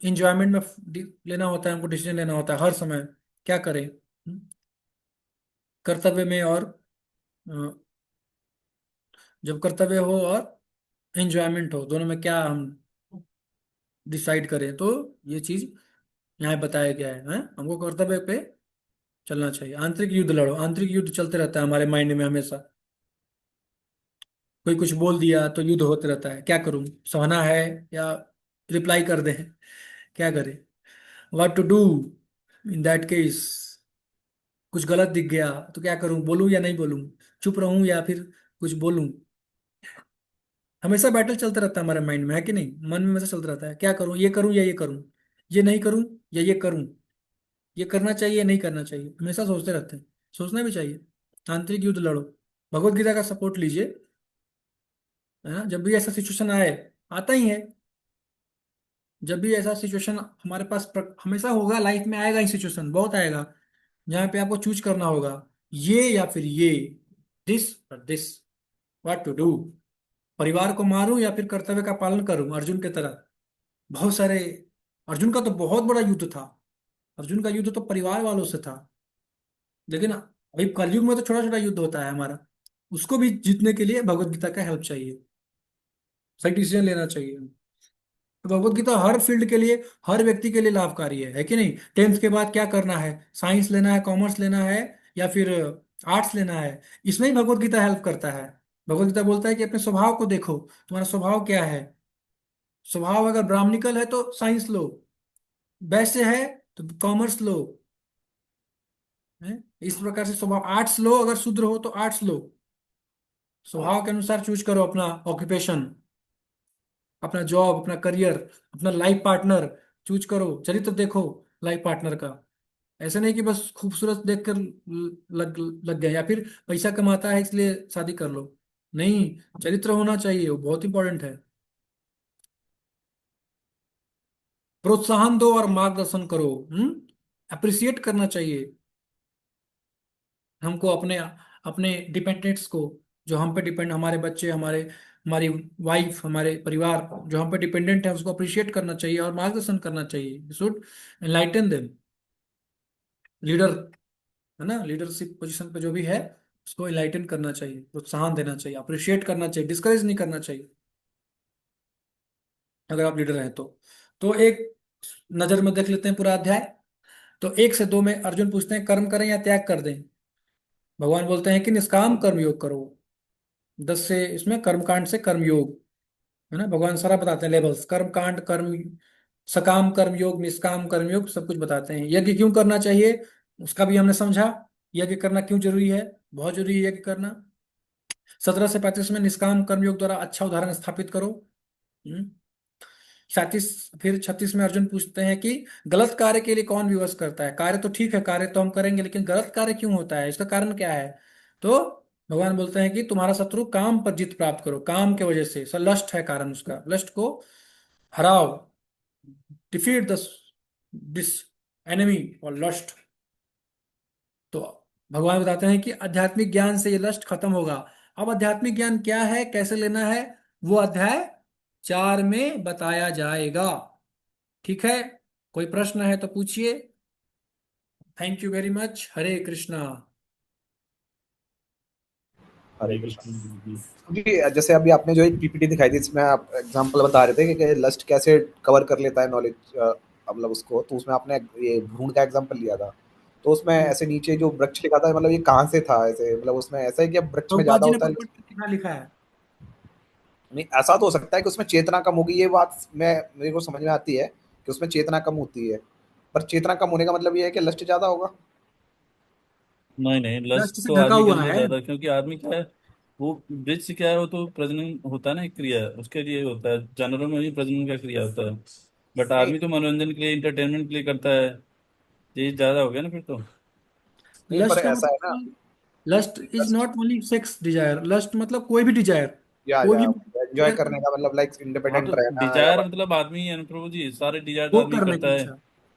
इंजॉयमेंट में लेना होता है, हमको डिसीजन लेना होता है हर समय, क्या करें। कर्तव्य में और अ, जब कर्तव्य हो और एंजॉयमेंट हो, दोनों में क्या हम डिसाइड करें, तो ये चीज यहाँ बताया गया है। हमको कर्तव्य पे चलना चाहिए। आंतरिक युद्ध लड़ो, आंतरिक युद्ध चलते रहता है हमारे माइंड में हमेशा। कोई कुछ बोल दिया तो युद्ध होते रहता है, क्या करूं, सहना है या रिप्लाई कर दें, क्या करें, what to do in that case. कुछ गलत दिख गया तो क्या करूं, बोलूं या नहीं बोलूं, चुप रहूं या फिर कुछ बोलूं। हमेशा बैटल चलता रहता है हमारे माइंड में, है कि नहीं, मन में हमेशा चलता रहता है, क्या करूं, ये करूं या ये करूं, ये नहीं करूं या ये करूं, ये करना चाहिए या नहीं करना चाहिए, हमेशा सोचते रहते हैं। सोचना भी चाहिए। आंतरिक युद्ध लड़ो, भगवत गीता का सपोर्ट लीजिए, है ना। जब भी ऐसा सिचुएशन आए, आता ही है, जब भी ऐसा सिचुएशन हमारे पास हमेशा होगा, लाइफ में आएगा ही सिचुएशन, बहुत आएगा, जहाँ पे आपको चूज करना होगा, ये या फिर ये, दिस और दिस, व्हाट टू डू। परिवार को मारूं या फिर कर्तव्य का पालन करूं, अर्जुन की तरह। बहुत सारे, अर्जुन का तो बहुत बड़ा युद्ध था, अर्जुन का युद्ध तो परिवार वालों से था। लेकिन अभी कलयुग में तो छोटा छोटा युद्ध होता है हमारा, उसको भी जीतने के लिए भगवत गीता का हेल्प चाहिए, सही डिसीजन लेना चाहिए। तो भगवत गीता हर फील्ड के लिए, हर व्यक्ति के लिए लाभकारी है कि नहीं। टेंथ के बाद क्या करना है, साइंस लेना है, कॉमर्स लेना है या फिर आर्ट्स लेना है, इसमें ही भगवत गीता हेल्प करता है। भगवत गीता बोलता है कि अपने स्वभाव को देखो, तुम्हारा स्वभाव क्या है। स्वभाव अगर ब्राह्मणिकल है तो साइंस लो, वैसे है तो कॉमर्स लो, है? इस प्रकार से स्वभाव, आर्ट्स लो, अगर शूद्र हो तो आर्ट्स लो, स्वभाव के अनुसार चूज करो अपना ऑक्यूपेशन, अपना जॉब, अपना करियर, अपना लाइफ पार्टनर चूज करो, चरित्र देखो लाइफ पार्टनर का। ऐसे नहीं कि बस खूबसूरत देखकर लग लग गए, या फिर पैसा कमाता है इसलिए शादी कर लो, नहीं, चरित्र होना चाहिए, वो बहुत इंपॉर्टेंट है। प्रोत्साहन दो और मार्गदर्शन करो, अप्रिसिएट करना चाहिए हमको, अपने अपने डिपेंडेंट्स को, जो हम पे डिपेंड, हमारे बच्चे, हमारे, हमारी वाइफ, हमारे परिवार जो हम पे डिपेंडेंट है, उसको अप्रिशिएट करना चाहिए और मार्गदर्शन करना चाहिए। Should enlighten them. लीडर, है ना, लीडरशिप पोजीशन पे जो भी है, उसको एनलाइटन करना चाहिए, प्रोत्साहन देना चाहिए, अप्रिशिएट करना चाहिए, डिस्करेज नहीं करना चाहिए, अगर आप लीडर हैं तो एक नजर में देख लेते हैं पूरा अध्याय। तो 1 से 2 में अर्जुन पूछते हैं कर्म करें या त्याग कर दें। भगवान बोलते हैं कि निष्काम कर्म योग करो। 10 से इसमें कर्मकांड से कर्मयोग, है ना, भगवान सारा बताते हैं लेवल्स, कर्म कांड, कर्म, सकाम कर्म योग, निष्काम कर्म योग, सब कुछ बताते हैं। यज्ञ क्यों करना चाहिए उसका भी हमने समझा, यज्ञ करना क्यों जरूरी है, बहुत जरूरी है यज्ञ करना। 17 से 35 में निष्काम कर्म योग द्वारा अच्छा उदाहरण स्थापित करो। 37, फिर 36 में अर्जुन पूछते हैं कि गलत कार्य के लिए कौन विवश करता है। कार्य तो ठीक है, कार्य तो हम करेंगे, लेकिन गलत कार्य क्यों होता है, इसका कारण क्या है। तो भगवान बोलते हैं कि तुम्हारा शत्रु काम पर जीत प्राप्त करो, काम के वजह से, लस्ट है कारण उसका, लस्ट को हराओ, डिफीट दिस एनिमी और लस्ट। तो भगवान बताते हैं कि आध्यात्मिक ज्ञान से ये लस्ट खत्म होगा। अब आध्यात्मिक ज्ञान क्या है, कैसे लेना है, वो अध्याय 4 में बताया जाएगा। ठीक है, कोई प्रश्न है तो पूछिए। थैंक यू वेरी मच, हरे कृष्णा। हरे हरे कृष्ण। कृष्ण जी। क्योंकि जैसे अभी आपने जो एक पीपीटी दिखाई थी, इसमें आप एग्जांपल बता रहे थे कि लस्ट कैसे कवर कर लेता है नॉलेज, मतलब उसको, तो उसमें आपने ये भ्रूण का एग्जांपल लिया था। तो उसमें ऐसे नीचे जो वृक्ष लिखा था, मतलब ये कहाँ से था ऐसे, मतलब उसमें ऐसा है कि अब वृक्ष में प्रभुपाद ज्यादा जी ने होता है। प्रॉपर्टी कितना लिखा है। नहीं, ऐसा तो हो सकता है कि उसमें चेतना कम होगी, ये बात मैं, मेरे को समझ में आती है कि उसमें चेतना कम होती है, पर चेतना कम होने का मतलब ये है कि लस्ट ज्यादा होगा। नहीं नहीं, लस्ट लस्ट से तो ढका आदमी के हुआ अंदर है। ज्यादा, क्योंकि आदमी क्या है, वो वृक्ष क्या है, वो तो प्रजनन होता है ना, एक क्रिया उसके लिए होता है, जानवरों में भी प्रजनन का क्रिया होता है। बट नहीं आदमी तो मनोरंजन के लिए, इंटरटेनमेंट के लिए करता है, ये ज्यादा हो गया ना फिर तो। नहीं, पर लस्ट का ऐसा है ना, मतलब lust is not only sex desire, lust मतलब कोई भी डिजायर, कोई या भी एंजॉय desire करने का मतलब लाइक हाँ तो इंडिपेंडेंट रहना या डिजायर मतलब आदमी है ना प्रभु जी, सारे डिजायर तो भोग आदमी करने करता की है। इच्छा।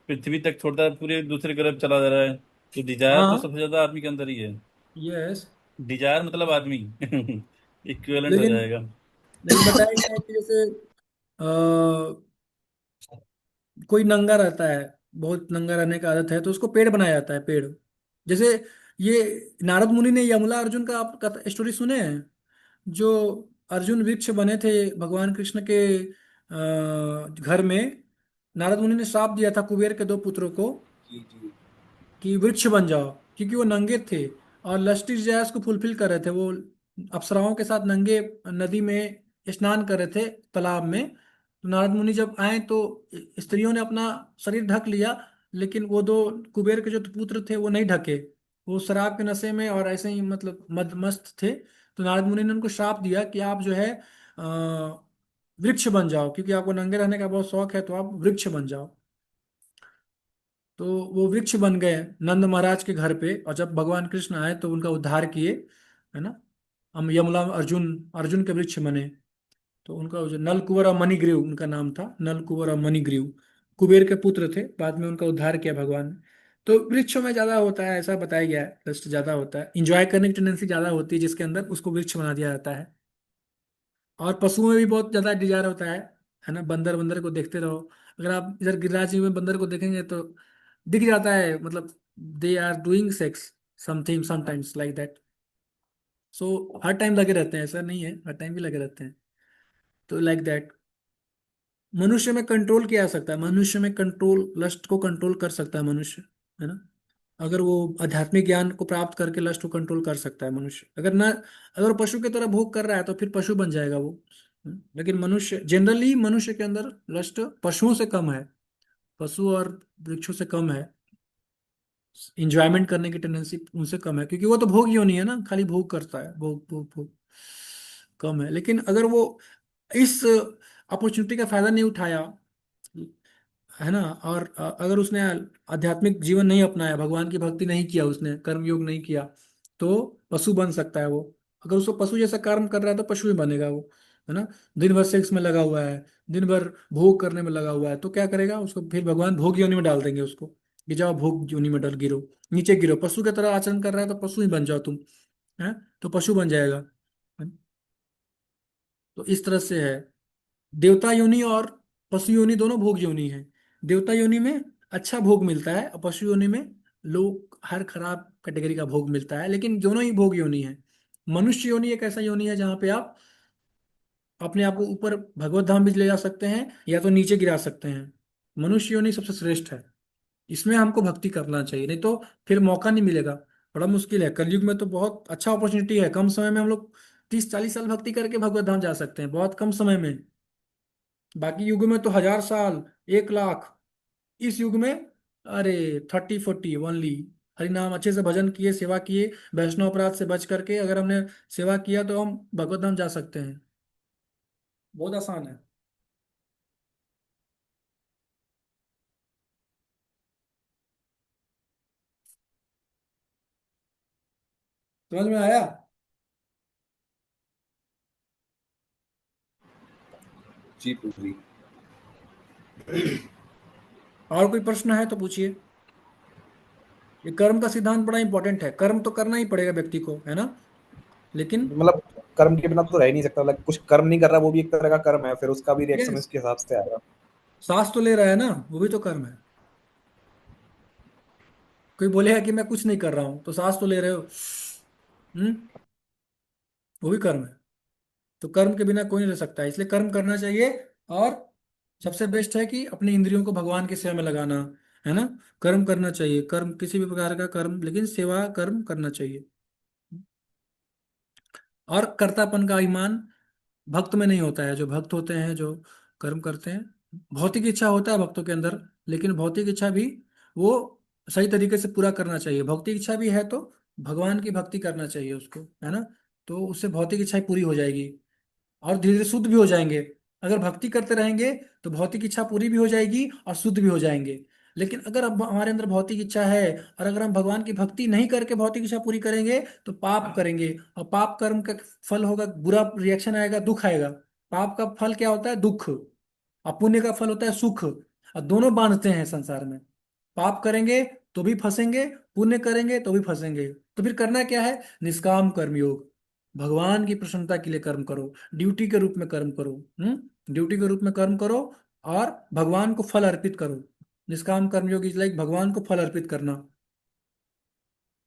पृथ्वी तक छोड़ता है, पूरे दूसरे ग्रह पे चला जा रहा है, तो डिजायर तो हाँ। सबसे ज्यादा आदमी के अंदर ही है। यस। डिजायर मतलब आदमी इक्विवेलेंट हो लेकिन जाएगा। लेकिन बताया गया है कि जैसे कोई नंगा रहता है, बहुत नंगा रहने का आदत है, तो उसको पेड़ बनाया जाता है, पेड़। जैसे ये नारद मुनि ने यमला अर्जुन का आप स्टोरी सुने हैं? जो अर्जुन वृक्ष बने थे भगवान कृष्ण के घर में, नारद मुनि ने श्राप दिया था कुबेर के दो पुत्रों को जी जी। कि वृक्ष बन जाओ, क्योंकि वो नंगे थे और लस्टी डिजायर्स को फुलफिल कर रहे थे। वो अप्सराओं के साथ नंगे नदी में स्नान कर रहे थे, तालाब में। तो नारद मुनि जब आए तो स्त्रियों ने अपना शरीर ढक लिया, लेकिन वो दो कुबेर के जो पुत्र थे वो नहीं ढके। वो शराब के नशे में और ऐसे ही मतलब मद मस्त थे। तो नारद मुनि ने उनको श्राप दिया कि आप जो है वृक्ष बन जाओ, क्योंकि आपको नंगे रहने का बहुत शौक है, तो आप वृक्ष बन जाओ। तो वो वृक्ष बन गए नंद महाराज के घर पे, और जब भगवान कृष्ण आए तो उनका उद्धार किए, है ना। हम यमला अर्जुन, अर्जुन के वृक्ष बने। तो उनका जो नलकुबर और मणिग्रीव उनका नाम था, नलकुबर और मणिग्रीव कुबेर के पुत्र थे, बाद में उनका उद्धार किया भगवान ने। तो वृक्षों में ज्यादा होता है, ऐसा बताया गया है, कष्ट ज्यादा होता है, इंजॉय करने की टेंडेंसी ज्यादा होती है जिसके अंदर, उसको वृक्ष बना दिया जाता है। और पशुओं में भी बहुत ज्यादा डिजायर होता है ना। बंदर, बंदर को देखते रहो। अगर आप इधर गिरिराज जी में बंदर को देखेंगे तो दिख जाता है, मतलब they are doing sex something sometimes like that. So हर टाइम लगे रहते हैं, ऐसा नहीं है, हर टाइम भी लगे रहते हैं। तो लाइक दैट मनुष्य में कंट्रोल किया जा सकता है, मनुष्य में कंट्रोल, लस्ट को कंट्रोल कर सकता है मनुष्य, है ना। अगर वो आध्यात्मिक ज्ञान को प्राप्त करके लस्ट को कंट्रोल कर सकता है मनुष्य। अगर ना, अगर पशु की तरह भोग कर रहा है तो फिर पशु बन जाएगा वो। लेकिन मनुष्य जनरली, मनुष्य के अंदर लस्ट पशुओं से कम है, पशु और वृक्षों से कम है। इंजॉयमेंट करने की टेंडेंसी उनसे कम है, क्योंकि वो तो भोग योनि है ना, खाली भोग करता है, भोग भोग भोग कम है। लेकिन अगर वो इस अपॉर्चुनिटी का फायदा नहीं उठाया, है ना, और अगर उसने आध्यात्मिक जीवन नहीं अपनाया, भगवान की भक्ति नहीं किया, उसने कर्म योग नहीं किया, तो पशु बन सकता है वो। अगर उसको पशु जैसा कर्म कर रहा है तो पशु ही बनेगा वो, है ना। दिन भर सेक्स में लगा हुआ है, दिन भर भोग करने में लगा हुआ है, तो क्या करेगा उसको? फिर भगवान भोग योनि में डाल देंगे उसको कि जाओ भोग योनि में डल गिरो, नीचे गिरो। पशु की तरह आचरण कर रहा है तो पशु ही बन जाओ तुम, है, तो पशु बन जाएगा। तो इस तरह से है। देवता योनि और पशु योनि दोनों भोग योनि है। देवता योनि में अच्छा भोग मिलता है, और पशु योनि में लोग हर खराब कैटेगरी का भोग मिलता है, लेकिन दोनों ही भोग योनि है। मनुष्य योनि एक ऐसा योनि है जहाँ पे आप अपने आप को ऊपर भगवत धाम भी ले जा सकते हैं, या तो नीचे गिरा सकते हैं। मनुष्य योनि सबसे श्रेष्ठ है। इसमें हमको भक्ति करना चाहिए, नहीं तो फिर मौका नहीं मिलेगा। बड़ा मुश्किल है, कलयुग में तो बहुत अच्छा अपॉर्चुनिटी है, कम समय में हम लोग 30-40 साल भक्ति करके भगवत धाम जा सकते हैं, बहुत कम समय में। बाकी युग में तो 1000 साल, 1 लाख। इस युग में अरे 30-40 ओनली। हरि नाम अच्छे से भजन किए, सेवा किए, वैष्णव अपराध से बच करके अगर हमने सेवा किया तो हम भगवत धाम जा सकते हैं। बहुत आसान है। समझ में आया? जी पूरी। और कोई प्रश्न है तो पूछिए। ये कर्म का सिद्धांत बड़ा इंपॉर्टेंट है, कर्म तो करना ही पड़ेगा व्यक्ति को, है ना। लेकिन मतलब कर्म के बिना तो रह ही नहीं सकता, लाइक कुछ कर्म नहीं कर रहा वो भी एक तरह का कर्म है, फिर उसका भी रिएक्शन यस, इसके हिसाब से आएगा। सांस तो ले रहा है ना, वो भी तो कर्म है। कोई बोलेगा कि मैं कुछ नहीं कर रहा हूं, तो सांस तो ले रहे हो, वो भी कर्म है। तो कर्म के बिना कोई नहीं रह सकता है, इसलिए कर्म करना चाहिए। और सबसे बेस्ट है कि अपनी इंद्रियों को भगवान की सेवा में लगाना, है ना। कर्म करना चाहिए, कर्म किसी भी प्रकार का कर्म, लेकिन सेवा कर्म करना चाहिए। और कर्तापन का अभिमान भक्त में नहीं होता है। जो भक्त होते हैं, जो कर्म करते हैं, भौतिक इच्छा होता है भक्तों के अंदर, लेकिन भौतिक इच्छा भी वो सही तरीके से पूरा करना चाहिए। भौतिक इच्छा भी है तो भगवान की भक्ति करना चाहिए उसको, है ना। तो उससे भौतिक इच्छा पूरी हो जाएगी, और धीरे धीरे शुद्ध भी हो जाएंगे। अगर भक्ति करते रहेंगे तो भौतिक इच्छा पूरी भी हो जाएगी और शुद्ध भी हो जाएंगे। लेकिन अगर अब हमारे अंदर भौतिक इच्छा है और अगर हम भगवान की भक्ति नहीं करके भौतिक इच्छा पूरी करेंगे तो पाप करेंगे, और पाप कर्म का फल होगा बुरा रिएक्शन आएगा, दुख आएगा। पाप का फल क्या होता है? दुख। और पुण्य का फल होता है सुख, और दोनों बांधते हैं संसार में। पाप करेंगे तो भी फंसेंगे, पुण्य करेंगे तो भी फंसेंगे। तो फिर करना क्या है? निष्काम कर्म योग। भगवान की प्रसन्नता के लिए कर्म करो, ड्यूटी के रूप में कर्म करो। ड्यूटी के रूप में कर्म करो और भगवान को फल अर्पित करो। निष्काम कर्म योग इज लाइक भगवान को फल अर्पित करना,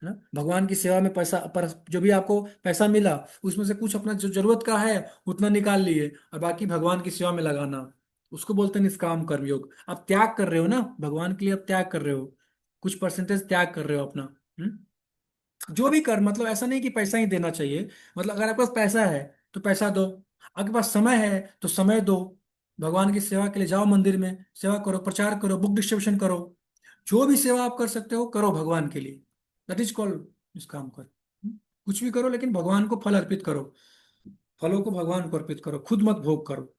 है ना। भगवान की सेवा में पैसा पर जो भी आपको पैसा मिला उसमें से कुछ अपना जो जरूरत का है उतना निकाल लिए और बाकी भगवान की सेवा में लगाना, उसको बोलते हैं निष्काम कर्म योग। आप त्याग कर रहे हो ना भगवान के लिए, आप त्याग कर रहे हो, कुछ परसेंटेज त्याग कर रहे हो अपना। जो भी कर, मतलब ऐसा नहीं कि पैसा ही देना चाहिए। मतलब अगर आपके पास पैसा है तो पैसा दो, आपके पास समय है तो समय दो। भगवान की सेवा के लिए जाओ, मंदिर में सेवा करो, प्रचार करो, बुक डिस्ट्रीब्यूशन करो। जो भी सेवा आप कर सकते हो करो भगवान के लिए। दैट इज कॉल्ड इस काम कर। कुछ भी करो लेकिन भगवान को फल अर्पित करो, फलों को भगवान को अर्पित करो, खुद मत भोग करो।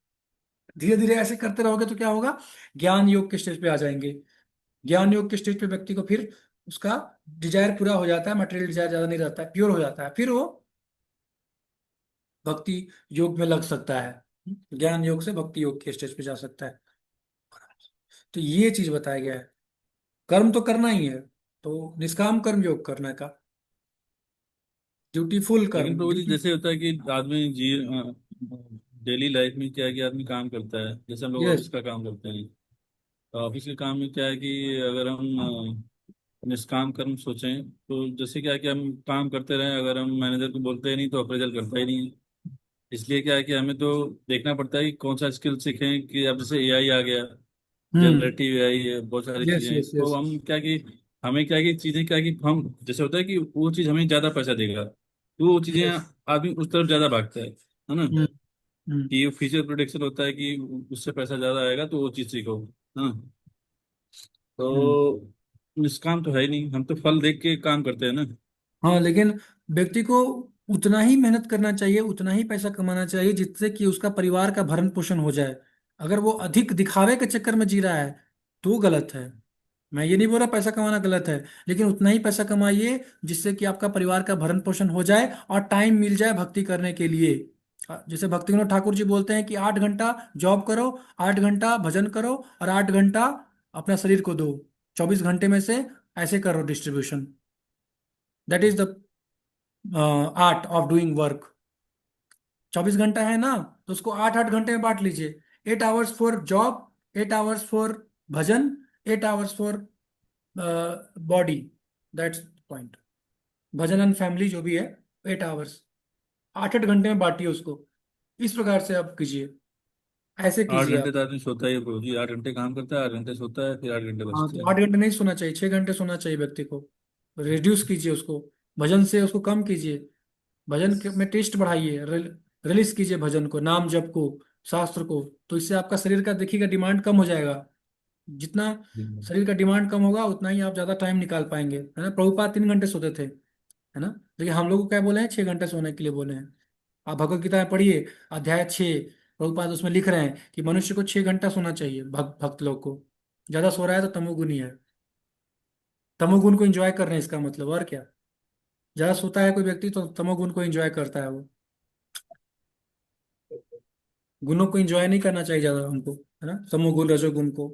धीरे धीरे ऐसे करते रहोगे तो क्या होगा? ज्ञान योग के स्टेज पे आ जाएंगे। ज्ञान योग के स्टेज पे व्यक्ति को फिर उसका डिजायर पूरा हो जाता है, मटेरियल डिजायर ज्यादा नहीं रहता है, प्योर हो जाता है, फिर वो भक्ति योग में लग सकता है। ज्ञान योग से भक्ति योग के स्टेज पे जा सकता है। तो ये चीज बताया गया है। कर्म तो करना ही है, तो निष्काम कर्म योग करने का, ड्यूटीफुल लेकिन कर्म प्रभु जी ड्यूटी। जैसे होता है कि आदमी जी डेली लाइफ में क्या है कि आदमी काम करता है, जैसे हम लोग यस। ऑफिस का काम करते हैं। तो ऑफिस के काम में क्या है कि अगर हम निष्काम कर्म सोचें तो जैसे क्या है कि हम काम करते रहें, अगर हम मैनेजर को बोलते ही नहीं तो अप्रेजल करता ही नहीं है। इसलिए क्या है कि हमें तो देखना पड़ता है कि कौन सा स्किल सीखें, कि अब जैसे एआई आ गया, हम्म। जनरेटिव एआई है, बहुत सारी यस चीजें हैं, यस यस। तो हम क्या कि हमें क्या है कि चीजें क्या है कि हम जैसे होता है कि वो चीज हमें ज्यादा पैसा देगा तो वो चीजें यस। आदमी उस तरफ ज्यादा भागता है ना। हम्म। हम्म। कि फ्यूचर प्रोडिक्शन होता है कि उससे पैसा ज्यादा आएगा तो वो चीज सीखो, है ना। हम्म। तो निष्काम तो है ही नहीं, हम तो फल देख के काम करते हैं ना। हाँ, लेकिन व्यक्ति को उतना ही मेहनत करना चाहिए, उतना ही पैसा कमाना चाहिए जिससे कि उसका परिवार का भरण पोषण हो जाए। अगर वो अधिक दिखावे के चक्कर में जी रहा है तो गलत है। मैं ये नहीं बोल रहा पैसा कमाना गलत है, लेकिन उतना ही पैसा कमाइए जिससे कि आपका परिवार का भरण पोषण हो जाए और टाइम मिल जाए भक्ति करने के लिए। जैसे भक्ति विनोद ठाकुर जी बोलते हैं कि 8 घंटा जॉब करो, 8 घंटा भजन करो और 8 घंटा अपना शरीर को दो। 24 घंटे में से ऐसे करो distribution. That is the art of doing work. 24 घंटा है ना, तो उसको 8 8 घंटे में बांट लीजिए। 8 hours for job, 8 hours for bhajan, 8 hours for body. That's point. Bhajan and family जो भी है, 8 आवर्स, 8 8 घंटे में बांटिए उसको। इस प्रकार से आप कीजिए, ऐसे आठ कीजिए घंटे आप। तो आदमी सोता ही है प्रभु जी, 8 घंटे काम करता है, 8 घंटे सोता है, फिर 8 घंटे हाँ, बचते तो हैं। 8 घंटे नहीं सोना चाहिए, 6 घंटे सोना चाहिए व्यक्ति को। रिड्यूस कीजिए उसको, भजन से उसको कम कीजिए। में टेस्ट बढ़ाइए, रिलीज कीजिए भजन को, नाम जप को, शास्त्र को। तो इससे आपका शरीर का देखिएगा डिमांड कम हो जाएगा। जितना हम्म। शरीर का डिमांड कम होगा उतना ही आप ज्यादा टाइम निकाल पाएंगे, है ना। प्रभुपाद 3 घंटे सोते थे, है ना। लेकिन हम लोग को क्या बोले हैं? 6 घंटे सोने के लिए बोले हैं। आप भगवत गीता में पढ़िए, अध्याय 6, प्रभुपाद उसमें लिख रहे हैं कि मनुष्य को 6 घंटा सोना चाहिए। भक्त लोग को ज्यादा सो रहा है तो तमोगुनी है। तमोगुण को एंजॉय कर रहे हैं इसका मतलब, और क्या। ज्यादा सोता है कोई व्यक्ति तो तमोगुण को एंजॉय करता है वो। गुणों को एंजॉय नहीं करना चाहिए ज्यादा हमको, है ना, तमोगुण रजोगुण को।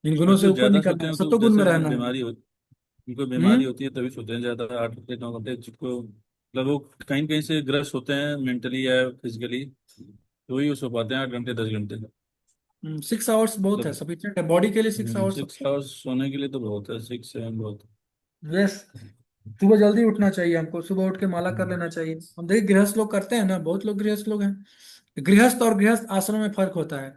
इन गुणों और से जो ऊपर ज्यादा निकलना सोते है, हैं तो सत्वगुण जैसे में उनको रहना है। बीमारी हो, उनको बीमारी हम्म। होती है तभी सोते हैं ज्यादा, 8 घंटे 9 घंटे, जिसको मतलब वो कहीं न कहीं से ग्रस्त होते हैं मेंटली या फिजिकली, तो वही वो सो पाते हैं 8 घंटे 10 घंटे। 6 आवर्स बहुत है, मतलब सफिशिएंट है बॉडी के लिए, 6 आवर्स। 6 आवर्स सोने के लिए तो बहुत है, 6 7 बहुत यस। सुबह जल्दी उठना चाहिए हमको, सुबह उठ के माला है। कर लेना चाहिए। हम देखिए गृहस्थ लोग करते हैं ना, बहुत लोग गृहस्थ लोग हैं। गृहस्थ और गृहस्थ आश्रम में फर्क होता है।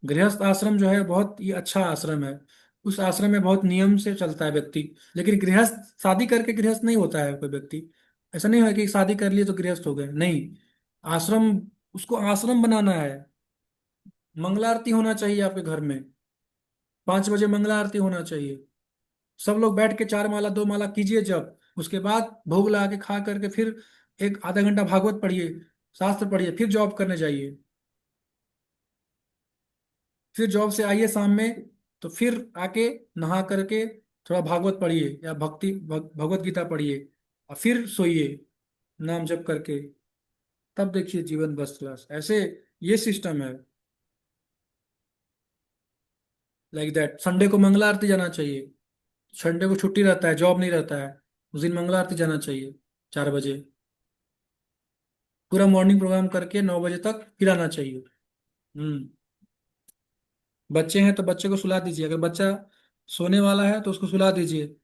गृहस्थ आश्रम जो है बहुत ही अच्छा आश्रम है। उस आश्रम में बहुत नियम से चलता है व्यक्ति। लेकिन गृहस्थ, शादी करके गृहस्थ नहीं होता है कोई व्यक्ति। ऐसा नहीं है कि शादी कर लिए तो गृहस्थ हो गए, नहीं। आश्रम, उसको आश्रम बनाना है। मंगला आरती होना चाहिए आपके घर में, 5 बजे मंगला आरती होना चाहिए। सब लोग बैठ के 4 माला 2 माला कीजिए, जब उसके बाद भोग लगा के खा करके फिर एक आधा घंटा भागवत पढ़िए, शास्त्र पढ़िए, फिर जॉब करने जाइए। फिर जॉब से आइए शाम में, तो फिर आके नहा करके थोड़ा भागवत पढ़िए या भगवत गीता पढ़िए और फिर सोइए नाम जप करके। तब देखिए जीवन फर्स्ट क्लास। ऐसे ये सिस्टम है। Like that. संडे को मंगला आरती जाना चाहिए। संडे को छुट्टी रहता है, जॉब नहीं रहता है, उस दिन मंगला आरती जाना चाहिए 4 बजे। पूरा मॉर्निंग प्रोग्राम करके 9 बजे तक फिर आना चाहिए। हम्म। बच्चे हैं तो बच्चे को सुला दीजिए। अगर बच्चा सोने वाला है तो उसको सुला दीजिए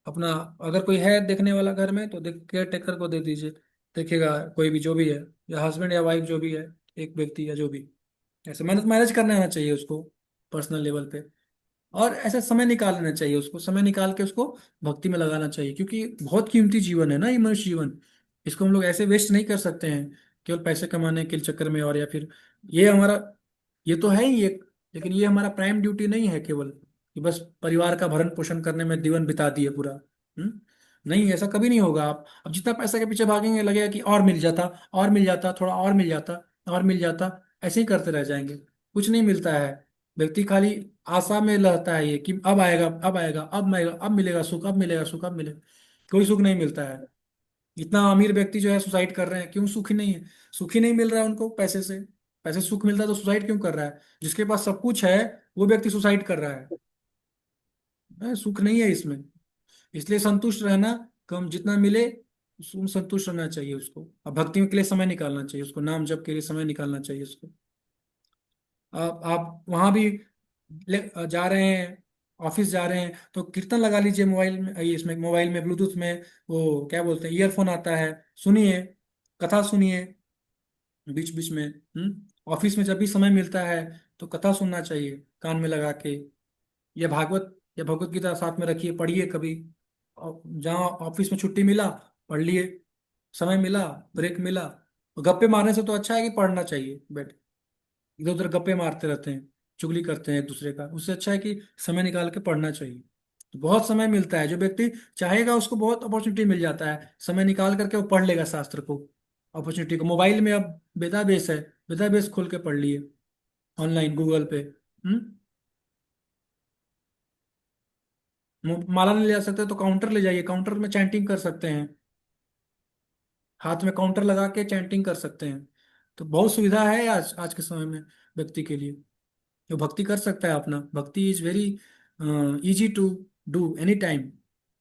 अपना। अगर कोई है देखने वाला घर में तो देख केयर टेकर को दे दीजिए, देखेगा कोई भी जो भी है, या हस्बैंड या वाइफ जो भी है, एक व्यक्ति या जो भी। ऐसे मैनेज मैनेज करने आना चाहिए उसको पर्सनल लेवल पे। और ऐसा समय निकाल लेना चाहिए उसको, समय निकाल के उसको भक्ति में लगाना चाहिए, क्योंकि बहुत कीमती जीवन है ना ये मनुष्य जीवन। इसको हम लोग ऐसे वेस्ट नहीं कर सकते हैं केवल पैसे कमाने के चक्कर में। और या फिर ये हमारा, ये तो है ही एक, लेकिन ये हमारा प्राइम ड्यूटी नहीं है केवल कि बस परिवार का भरण पोषण करने में जीवन बिता दिए पूरा। नहीं, ऐसा कभी नहीं होगा। आप अब जितना पैसा के पीछे भागेंगे लगेगा कि और मिल जाता, और मिल जाता, थोड़ा और मिल जाता, और मिल जाता। ऐसे ही करते रह जाएंगे, कुछ नहीं मिलता है। व्यक्ति खाली आशा में रहता है ये कि अब आएगा, अब आएगा, अब मिलेगा, अब मिलेगा सुख, अब मिलेगा सुख, अब मिलेगा। कोई सुख नहीं मिलता है। इतना अमीर व्यक्ति जो है सुसाइड कर रहे हैं, क्यों? सुखी नहीं है। सुखी नहीं मिल रहा है उनको पैसे से। पैसे से सुख मिलता है तो सुसाइड क्यों कर रहा है? जिसके पास सब कुछ है वो व्यक्ति सुसाइड कर रहा है। सुख नहीं है इसमें। इसलिए संतुष्ट रहना, कम जितना मिले उसमें संतुष्ट रहना चाहिए उसको। अब भक्ति के लिए समय निकालना चाहिए उसको, नाम जप के लिए समय निकालना चाहिए उसको। आप वहां भी जा रहे हैं, ऑफिस जा रहे हैं तो कीर्तन लगा लीजिए मोबाइल में, ये इसमें मोबाइल में ब्लूटूथ में, वो क्या बोलते हैं, ईयरफोन आता है, सुनिए, कथा सुनिए बीच बीच में। ऑफिस में जब भी समय मिलता है तो कथा सुनना चाहिए कान में लगा के। या भागवत या भगवत गीता साथ में रखिए, पढ़िए कभी। और जहाँ ऑफिस में छुट्टी मिला पढ़ लिए, समय मिला, ब्रेक मिला। तो गप्पे मारने से तो अच्छा है कि पढ़ना चाहिए बैठ। इधर उधर गप्पे मारते रहते हैं, चुगली करते हैं एक दूसरे का, उससे अच्छा है कि समय निकाल के पढ़ना चाहिए। तो बहुत समय मिलता है, जो व्यक्ति चाहेगा उसको बहुत अपॉर्चुनिटी मिल जाता है, समय निकाल करके वो पढ़ लेगा शास्त्र को। अपॉर्चुनिटी को मोबाइल में अब बेदाबेस है, बेदाबेस खोल के पढ़ लिए ऑनलाइन गूगल पे। माला नहीं ले जा सकते तो काउंटर ले जाइए, काउंटर में चैंटिंग कर सकते हैं। हाथ में काउंटर लगा के चैंटिंग कर सकते हैं। तो बहुत सुविधा है आज आज के समय में व्यक्ति के लिए। जो भक्ति कर सकता है अपना, भक्ति is very easy to do any time.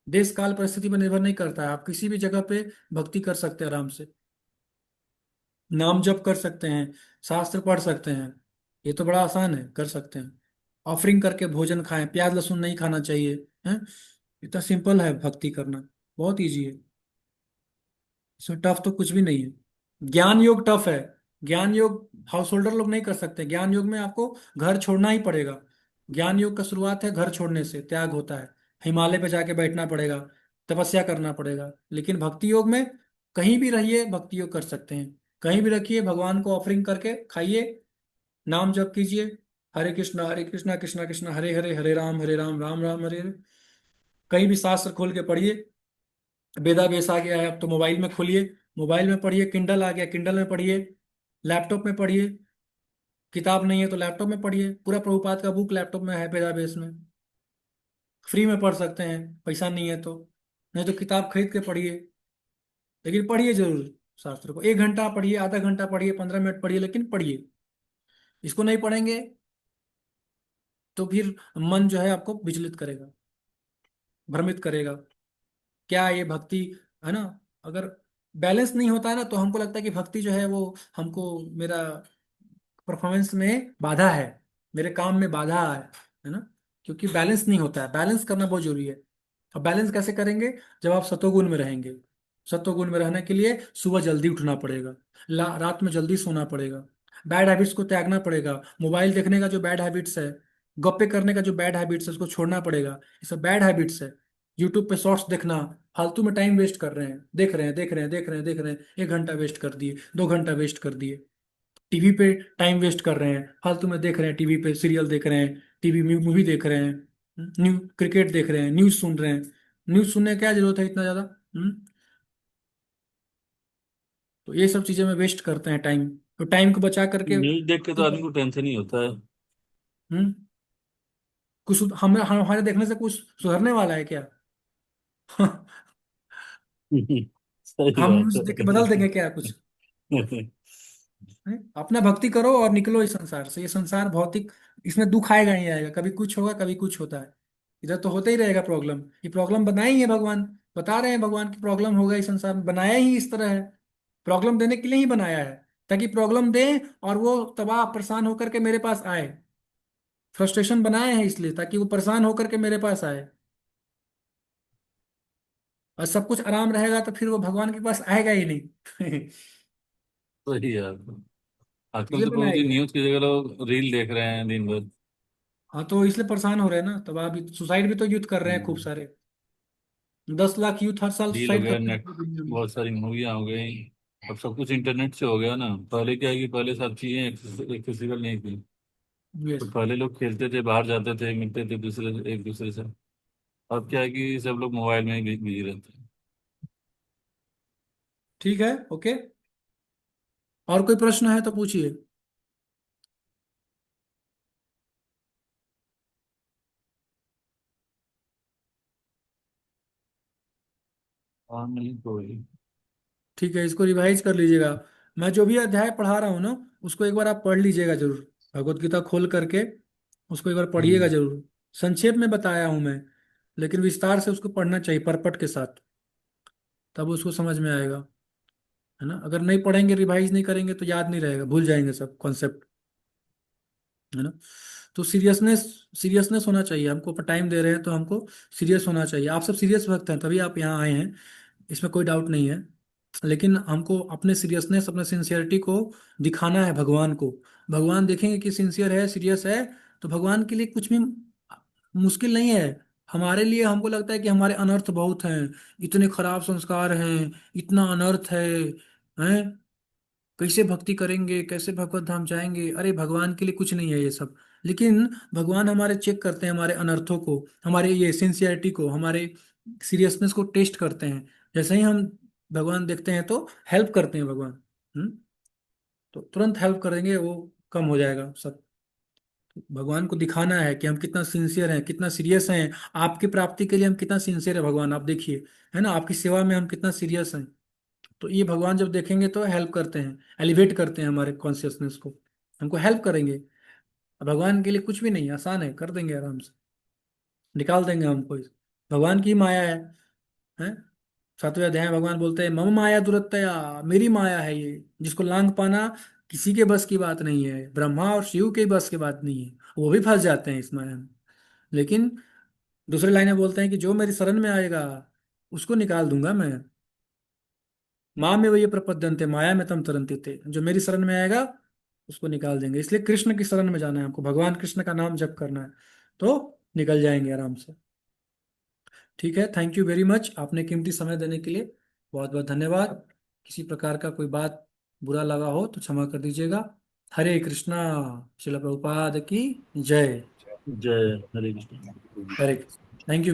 देश काल परिस्थिति पर निर्भर नहीं करता है, आप किसी भी जगह पे भक्ति कर सकते हैं आराम से। नाम जप कर सकते हैं, शास्त्र पढ़ सकते हैं। ये तो बड़ा आसान है, कर सकते हैं। ऑफरिंग करके भोजन खाएं, प्याज लहसुन नहीं खाना चाहिए। हैं? इतना सिंपल है भक्ति करना, बहुत इजी है। इसमें टफ तो कुछ भी नहीं है। ज्ञान योग टफ है। ज्ञान योग हाउस होल्डर लोग नहीं कर सकते। ज्ञान योग में आपको घर छोड़ना ही पड़ेगा। ज्ञान योग का शुरुआत है घर छोड़ने से, त्याग होता है। हिमालय पे जाके बैठना पड़ेगा, तपस्या करना पड़ेगा। लेकिन भक्ति योग में कहीं भी रहिए भक्ति योग कर सकते हैं। कहीं भी रखिए, भगवान को ऑफरिंग करके खाइए, नाम जप कीजिए, हरे कृष्णा कृष्णा कृष्णा हरे हरे, हरे राम राम राम हरे हरे। कहीं भी शास्त्र खोल के पढ़िए। वेदा बेस आ गया है अब तो मोबाइल में खोलिए, मोबाइल में पढ़िए। किंडल आ गया, किंडल में पढ़िए। लैपटॉप में पढ़िए। किताब नहीं है तो लैपटॉप में पढ़िए, पूरा प्रभुपाद का बुक लैपटॉप में है वेदा बेस में। फ्री में पढ़ सकते हैं, पैसा नहीं है तो। नहीं तो किताब खरीद के पढ़िए, लेकिन पढ़िए जरूर। शास्त्र को 1 घंटा पढ़िए, आधा घंटा पढ़िए, 15 मिनट पढ़िए, लेकिन पढ़िए। इसको नहीं पढ़ेंगे तो फिर मन जो है आपको विचलित करेगा, भ्रमित करेगा। क्या ये भक्ति है ना? अगर बैलेंस नहीं होता है ना तो हमको लगता है कि भक्ति जो है वो हमको, मेरा परफॉर्मेंस में बाधा है, मेरे काम में बाधा है ना? क्योंकि बैलेंस नहीं होता है। बैलेंस करना बहुत जरूरी है। अब बैलेंस कैसे करेंगे? जब आप सतोगुण में रहेंगे। सतोगुण में रहने के लिए सुबह जल्दी उठना पड़ेगा, रात में जल्दी सोना पड़ेगा, बैड हैबिट्स को त्यागना पड़ेगा। मोबाइल देखने का जो बैड हैबिट्स है, गप्पे करने का जो बैड हैबिट्स है, उसको छोड़ना पड़ेगा। ये सब बैड हैबिट्स है। यूट्यूब पे शॉर्ट्स देखना, फालतू में टाइम वेस्ट कर रहे हैं, देख रहे हैं, देख रहे हैं, देख रहे हैं, देख रहे हैं, 1 घंटा वेस्ट कर दिए, 2 घंटा वेस्ट कर दिए। टीवी पे टाइम वेस्ट कर रहे हैं, फालतू में देख रहे हैं, टीवी पे सीरियल देख रहे हैं, टीवी मूवी देख रहे हैं, न्यू क्रिकेट देख रहे हैं, न्यूज सुन रहे हैं। न्यूज सुनने की क्या जरूरत है इतना ज्यादा? तो ये सब चीजें में वेस्ट करते हैं टाइम। तो टाइम को बचा करके। न्यूज देख के तो आदमी को टेंशन ही होता है। हम्म हमारे देखने से कुछ सुधरने वाला है क्या? सही हम बात उस देख के बदल देंगे क्या कुछ? है। हैं? अपना भक्ति करो और निकलो इस संसार से। ये संसार भौतिक, इसमें दुख आएगा ही आएगा, कभी कुछ होगा कभी कुछ होता है। इधर तो होता ही रहेगा प्रॉब्लम। ये प्रॉब्लम बनाई है भगवान, बता रहे हैं भगवान की प्रॉब्लम होगा इस संसार में, बनाया ही इस तरह है। प्रॉब्लम देने के लिए ही बनाया है, ताकि प्रॉब्लम दे और वो तबाह परेशान होकर के मेरे पास आए। फ्रस्ट्रेशन बनाए हैं इसलिए, ताकि वो परेशान होकर के मेरे पास आए। और सब कुछ आराम रहेगा तो फिर वो भगवान के पास आएगा ही नहीं। सही है। आजकल इसलिए तो बनाया बाबूजी गया। न्यूज की जगह लोग रील देख रहे हैं दिन भर। हाँ, तो इसलिए परेशान हो रहे हैं ना। तबाह भी, सुसाइड भी तो यूथ कर रहे हैं खूब सारे। 10 लाख यूथ हर साल रील हो सुसाइड गया, करते हैं नेट, पूरी दुनिया में। बहुत सारी मूवियाँ हो गई। अब सब कुछ इंटरनेट से हो गया ना। पहले क्या है कि पहले सब चीजें एक्सेसिबल नहीं थी। यस। तो पहले लोग खेलते थे, बाहर जाते थे, मिलते थे एक दूसरे से। अब क्या है कि सब लोग मोबाइल में ही बिजी रहते हैं। ठीक है, ओके। और कोई प्रश्न है तो पूछिए। और नहीं कोई। ठीक है, इसको रिवाइज कर लीजिएगा। मैं जो भी अध्याय पढ़ा रहा हूँ ना, उसको एक बार आप पढ़ लीजिएगा जरूर। भगवत गीता खोल करके उसको एक बार पढ़िएगा हम्म। जरूर। संक्षेप में बताया हूँ मैं, लेकिन विस्तार से उसको पढ़ना चाहिए परपट के साथ, तब उसको समझ में आएगा। है ना? अगर नहीं पढ़ेंगे, रिवाइज नहीं करेंगे तो याद नहीं रहेगा, भूल जाएंगे सब कॉन्सेप्ट। है ना? तो सीरियसनेस, सीरियसनेस होना चाहिए। हमको टाइम दे रहे हैं तो हमको सीरियस होना चाहिए। आप सब सीरियस भक्त हैं तभी आप यहाँ आए हैं, इसमें कोई डाउट नहीं है। लेकिन हमको अपने सीरियसनेस, अपने सिंसियरिटी को दिखाना है भगवान को। भगवान देखेंगे कि सिंसियर है, सीरियस है, तो भगवान के लिए कुछ भी मुश्किल नहीं है। हमारे लिए हमको लगता है कि हमारे अनर्थ बहुत हैं, इतने खराब संस्कार हैं, इतना अनर्थ है, कैसे भक्ति करेंगे, कैसे भगवत धाम जाएंगे। अरे भगवान के लिए कुछ नहीं है ये सब। लेकिन भगवान हमारे चेक करते हैं, हमारे अनर्थों को, हमारे ये सिंसियरिटी को, हमारे सीरियसनेस को टेस्ट करते हैं। जैसे ही हम भगवान देखते हैं तो हेल्प करते हैं भगवान। हम्म। तो तुरंत हेल्प करेंगे, वो कम हो जाएगा सब। भगवान को दिखाना है कि हम कितना सिंसियर हैं, कितना सीरियस हैं। आपकी प्राप्ति के लिए हम कितना सिंसियर है भगवान, आप देखिए। है ना? आपकी सेवा में हम कितना सीरियस हैं। तो ये भगवान जब देखेंगे तो हेल्प करते हैं, एलिवेट करते हैं हमारे कॉन्शियसनेस को, हमको हेल्प करेंगे। भगवान के लिए कुछ भी नहीं है, आसान है, कर देंगे आराम से, निकाल देंगे हमको भगवान की माया है। 7वें अध्याय में भगवान बोलते हैं, मम माया दुरत्तया, मेरी माया है ये, जिसको लांग पाना किसी के बस की बात नहीं है, ब्रह्मा और शिव के बस की बात नहीं है। वो भी फंस जाते हैं इस माया में। लेकिन दूसरी लाइन में बोलते हैं कि जो मेरी शरण में आएगा उसको निकाल दूंगा मैं। माँ में वही प्रपद्यन्ते माया में तम तरन्ति थे, जो मेरी शरण में आएगा उसको निकाल देंगे। इसलिए कृष्ण की शरण में जाना है हमको, भगवान कृष्ण का नाम जप करना है, तो निकल जाएंगे आराम से। ठीक है, थैंक यू वेरी मच, आपने कीमती समय देने के लिए बहुत बहुत धन्यवाद। किसी प्रकार का कोई बात बुरा लगा हो तो क्षमा कर दीजिएगा। हरे कृष्णा। शिला प्रभुपाद की जय। जय हरे कृष्ण। हरे, थैंक यू।